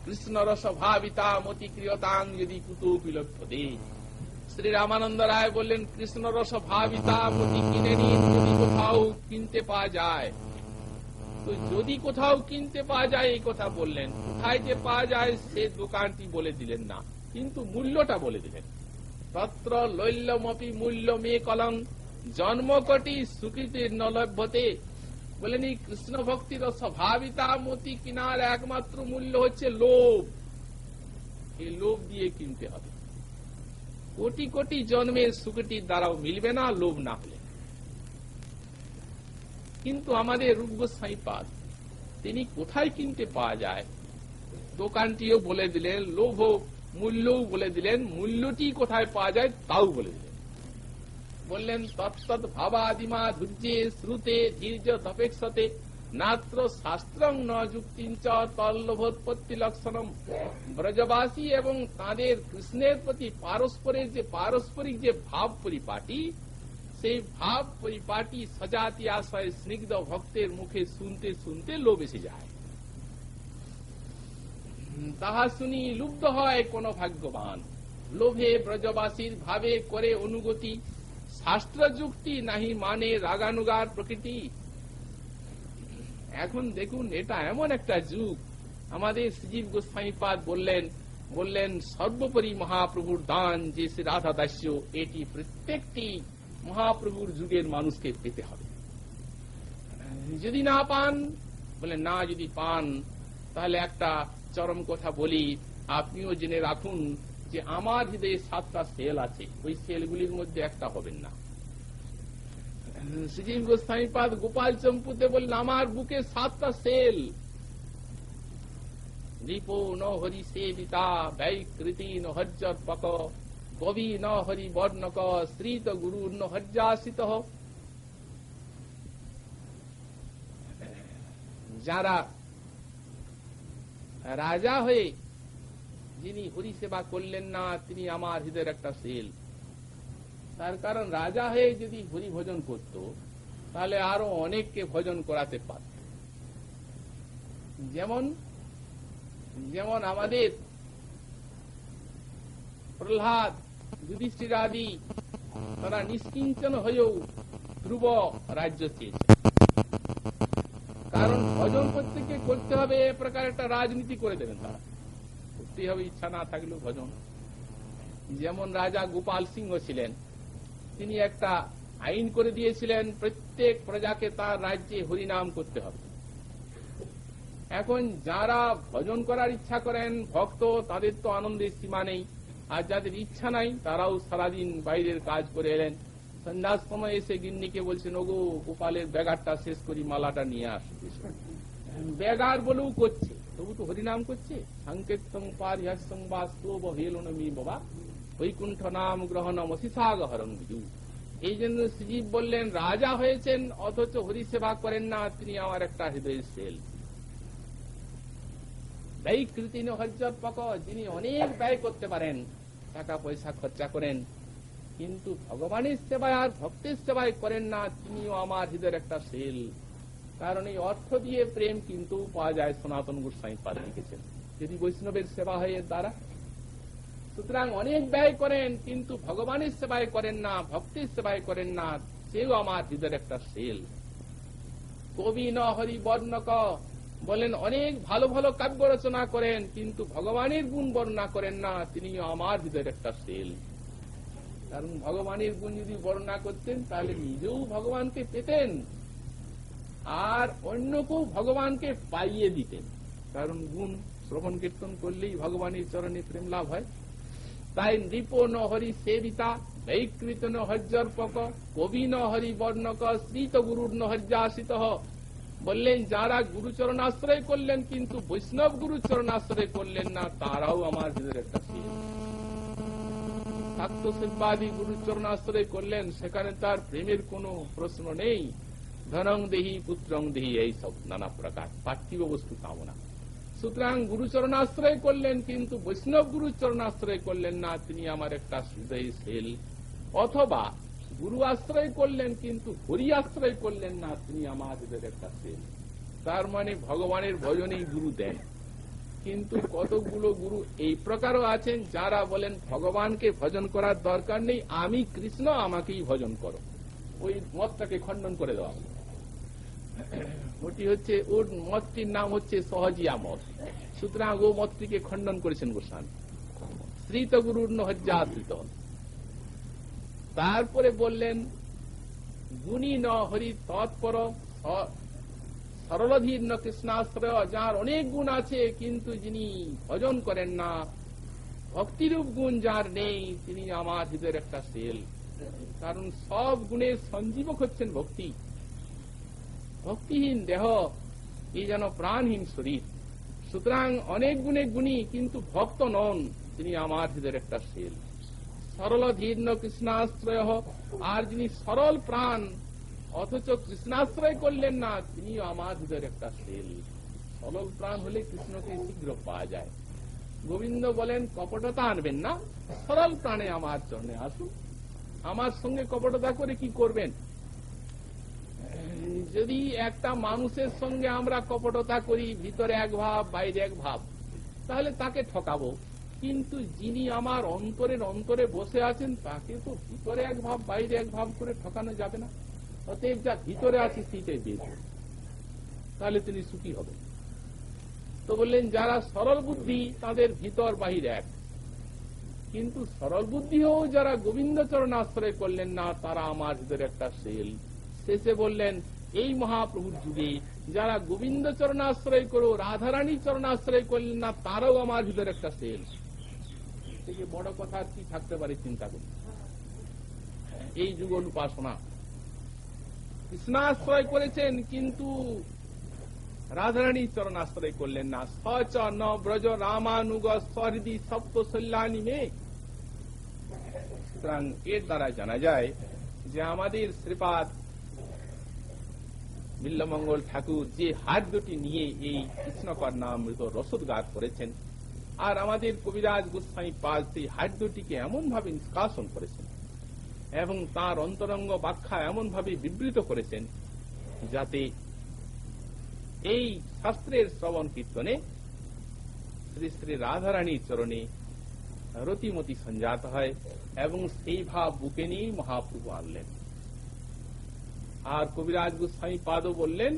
কৃষ্ণ রস ভাবিতা মতি ক্রিয়তাং যদি কুতুকিলভ্যতে। শ্রী রামানন্দ রায় বললেন, কৃষ্ণ রস ভাবিতা মতি কিনে নিন, যদি কোথাও কিনতে পাওয়া যায়। তো যদি কোথাও কিনতে পাওয়া যায় এই কথা বললেন, কোথায় যে পাওয়া যায় সে দোকানটি বলে দিলেন না, কিন্তু মূল্যটা বলে দিলেন। তত্র লৈল্যমপি মূল্য মে কলং জন্মকটি সুকৃতির নলভ্যতে। বলেন, এই কৃষ্ণ ভক্তির স্বভাবিতা মতি কিনার একমাত্র মূল্য হচ্ছে লোভ। এই লোভ দিয়ে কিনতে হবে। কোটি কোটি জন্মের সুকৃতির দ্বারাও মিলবে না লোভ না হলে। কিন্তু আমাদের রূপ গোস্বামী পাদ তিনি কোথায় কিনতে পাওয়া যায়, দোকানটিও বলে দিলেন, লোভ মূল্যও বলে দিলেন, মূল্যটি কোথায় পাওয়া যায় তাও বলে দিলেন। বললেন তৎতৎ ভাবাদিমা ধৈর্যে শ্রুতে ধীর্য তপেক্ষতে নাত্র শাস্ত্রং ন যুক্তিঞ্চ তল্লভোৎপত্তি লক্ষণম। ব্রজবাসী এবং তাদের কৃষ্ণের প্রতি পারস্পরিক যে ভাব পরিপাটি, সেই ভাব পরিপাটি সজাতি আশয় স্নিগ্ধ ভক্তের মুখে শুনতে শুনতে লোভ এসে যায়। তাহা শুনি লুব্ধ হয় কোন ভাগ্যবান, লোভে ব্রজবাসীর ভাবে করে অনুগতি, শাস্ত্র যুক্তি নাহি মানে রাগানুগার প্রকৃতি। এখন দেখুন, এটা এমন একটা যুগ, আমাদের শ্রীজীব গোস্বামী পাদ বললেন সর্বোপরি মহাপ্রভুর দান যে শ্রী রাধা দাস্য, এটি প্রত্যেকটি মহাপ্রভুর যুগের মানুষকে পেতে হবে। যদি না পান, বলেন না, যদি পান তাহলে একটা চরম কথা বলি, আপনিও জেনে রাখুন যে আমার হৃদয়ে 7টা সেল আছে, ওই সেলগুলির মধ্যে একটা হবেন না। শ্রীজীব গোস্বামী পাদ গোপাল চম্পুতে বললেন আমার বুকে 7টা সেল, দীপো ন হরি সেবিতা ব্যয়কৃতি ন হজ্জৎপক কবি ন হরি বর্ণক শ্রীত গুরু ন হজ্জাসিত। যারা রাজা হয়ে যিনি হরি সেবা করলেন না, তিনি আমার হৃদয়ের একটা সেল। তার কারণ রাজা হয়ে যদি হরি ভজন করত তাহলে আরো অনেককে ভজন করাতে পারত। যেমন আমাদের প্রহ্লাদ, যুধিষ্ঠির আদি, তারা নিষ্কিঞ্চন হয়েও ধ্রুব রাজ্য চেয়েছে। কারণ ভজন করতে হবে, এ প্রকার একটা রাজনীতি করে দেবেন তারা, করতেই হবে, ইচ্ছা না থাকলেও ভজন। যেমন রাজা গোপাল সিংহ ছিলেন, তিনি একটা আইন করে দিয়েছিলেন প্রত্যেক প্রজাকে তার রাজ্যে হরিনাম করতে হবে। এখন যারা ভজন করার ইচ্ছা করেন ভক্ত, তাদের তো আনন্দের সীমা নেই, আর যাদের ইচ্ছা নাই তারাও সারাদিন বাইরের কাজ করে এলেন। সন্ধ্যার সময় এসে গিন্নিকে বলছেন, ওগো গোপালের ব্যাগারটা শেষ করি, মালাটা নিয়ে আসবে। ব্যাগার বলেও করছে, তবু তো হরিনাম করছে। সংকেতং পারিহাস্যং বা স্তব হেলনমি বাবা বৈকুণ্ঠ নাম গ্রহণম অশিসাগহরং বিদু। এই জন্য শ্রীজীব বললেন রাজা হয়েছেন অথচ হরি সেবা করেন না, তিনি আমার একটা হৃদয়ের সেল। ব্যয়কৃতি ন হজ্জৎপক, যিনি অনেক ব্যয় করতে পারেন, টাকা পয়সা খরচা করেন, কিন্তু ভগবানের সেবায় আর ভক্তের সেবায় করেন না, তিনিও আমার হৃদয়ের একটা সেল। কারণ এই অর্থ দিয়ে প্রেম কিন্তু পাওয়া যায়, সনাতন গোস্বামী পাদ লিখেছেন, যদি বৈষ্ণবের সেবা হয় এর দ্বারা। সুতরাং অনেক ব্যয় করেন কিন্তু ভগবানের সেবায় করেন না, ভক্তির সেবায় করেন না, সেও আমার হৃদয়ের একটা সেল। কবি ন হরি বর্ণক, বলেন অনেক ভালো ভালো কাব্য রচনা করেন কিন্তু ভগবানের গুণ বর্ণনা করেন না, তিনিও আমার হৃদয়ের একটা সেল। কারণ ভগবানের গুণ যদি বর্ণনা করতেন তাহলে নিজেও ভগবানকে পেতেন আর অন্যকেও ভগবানকে পাইয়ে দিতেন। কারণ গুণ শ্রবণ কীর্তন করলেই ভগবানের চরণে প্রেম লাভ হয়। তাই নৃপ ন হরি সেবিতা ব্যয়কৃত ন হজ্জর্পক কবি ন হরি বর্ণক শ্রীত গুরুর ন হজ্জাসিত। বললেন যারা গুরুচরণ আশ্রয় করলেন কিন্তু বৈষ্ণব গুরুচরণ আশ্রয় করলেন না, তারাও আমার হৃদয়ের একটা সেল। শাক্ত শিল্পাদি গুরুচরণ আশ্রয় করলেন, সেখানে তার প্রেমের কোনো প্রশ্ন নেই। ধনং দেহি পুত্রং দেহি, এই সব নানা প্রকার পার্থিব বস্তু কামনা। সুতরাং গুরুচরণ আশ্রয় করলেন কিন্তু বৈষ্ণব গুরুচরণ আশ্রয় করলেন না, তিনি আমার একটা হৃদয়ের সেল। অথবা গুরু আশ্রয় করলেন কিন্তু হরি আশ্রয় করলেন না, তিনি আমার হৃদয়ের একটা সেল। তার মানে ভগবানের ভজনেই গুরু দেন। কিন্তু কতগুলো গুরু এই প্রকারও আছেন যারা বলেন ভগবানকে ভজন করার দরকার নেই, আমি কৃষ্ণ, আমাকেই ভজন করো। ওই মতটাকে খণ্ডন করে দেওয়া। ওটি হচ্ছে, ওর মতটির নাম হচ্ছে সহজিয়া মত। সুতরাং ও মতটিকে খণ্ডন করেছেন গোস্বামী। শ্রীত গুরুর ন হজ্জাসিত। তারপরে বললেন গুণী ন হরি তৎপর সরলধীর ন কৃষ্ণাশ্রয়, যার অনেক গুণ আছে কিন্তু যিনি ভজন করেন না, ভক্তিরূপ গুণ যার নেই, তিনি আমার হৃদয়ের একটা সেল। কারণ সব গুণের সঞ্জীবক হচ্ছেন ভক্তি। ভক্তিহীন দেহ, এই যেন প্রাণহীন শরীর। সুতরাং অনেক গুণে গুণী কিন্তু ভক্ত নন, তিনি আমার হৃদয়ের একটা সেল। সরল ধীর্ণ কৃষ্ণাশ্রয়, আর যিনি সরল প্রাণ অথচ কৃষ্ণাশ্রয় করলেন না, তিনিও আমার হৃদয়ের একটা সেল। সরল প্রাণ হলে কৃষ্ণকে শীঘ্র পাওয়া যায়। গোবিন্দ বলেন কপটতা আনবেন না, সরল প্রাণে আমার চরণে আসুন। আমার সঙ্গে কপটতা করে কি করবেন? যদি একটা মানুষের সঙ্গে আমরা কপটতা করি, ভিতরে এক ভাব বাইরে এক ভাব, তাহলে তাকে ঠকাবো। কিন্তু যিনি আমার অন্তরের অন্তরে বসে আছেন, তাকে তো ভিতরে এক ভাব বাইরে এক ভাব করে ঠকানো যাবে না। অতএব যা ভিতরে আছে সেইটাই বের করুন, তাহলে তিনি সুখী হবেন। তো বললেন যারা সরল বুদ্ধি তাদের ভিতর বাহির এক, কিন্তু সরল বুদ্ধি হোক যারা গোবিন্দ চরণ আশ্রয় করলেন না, তারা আমার ভিতরে একটা সেল। শেষে বললেন এই মহাপ্রভুর যুগে যারা গোবিন্দ চরণ আশ্রয় করো, রাধারানী চরণ আশ্রয় করলেন না, তারাও আমার ভিতরে একটা সেল। থেকে বড় কথা আর কি থাকতে পারে চিন্তা করুন। এই যুগল উপাসনা, কৃষ্ণাশ্রয় করেছেন কিন্তু রাধারানী চরণ আশ্রয় করলেন না। সচ ন ব্রজ রামানুগ সহৃদি সপ্ত সল্যাণী মে। সুতরাং এর দ্বারা জানা যায় যে আমাদের শ্রীপাদ বিল্লমঙ্গল ঠাকুর যে হাত দুটি নিয়ে এই কৃষ্ণকর্ণামৃত রসোদ্গার করেছেন, আর আমাদের কবিরাজ গোস্বামী পাল সেই হাত দুটিকে এমন ভাবে নিষ্কাশন করেছেন এবং তার অন্তরঙ্গ ব্যাখ্যা এমন ভাবে বিবৃত করেছেন, যাতে এই শাস্ত্রের শ্রবণ কীর্তনে শ্রী শ্রী রাধারানীর চরণে রতিমতি সঞ্জাত হয় এবং সেই ভাব বুকে নিয়ে মহাপ্রভু আনলেন। আর কবিরাজ গোস্বামী পাদও বললেন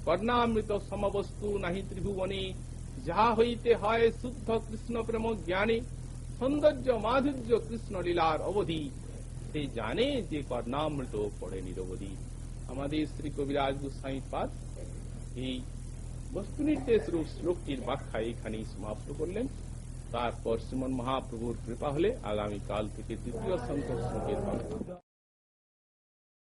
কর্ণামৃত সমবস্তু নাহি ত্রিভুবনে, যাহা হইতে হয় শুদ্ধ কৃষ্ণ প্রেম জ্ঞানে, সৌন্দর্য মাধুর্য কৃষ্ণ লীলার অবধি, সে জানে যে কর্ণামৃত পড়ে নিরবধি। আমাদের শ্রী কবিরাজ গোস্বামী পাদ এই বস্তু নির্দেশ রূপ শ্লোকটির ব্যাখ্যা এখানেই সমাপ্ত করলেন। তারপর শ্রীমন মহাপ্রভুর কৃপা হলে আগামীকাল থেকে দ্বিতীয় সংখ্যক শ্লোকের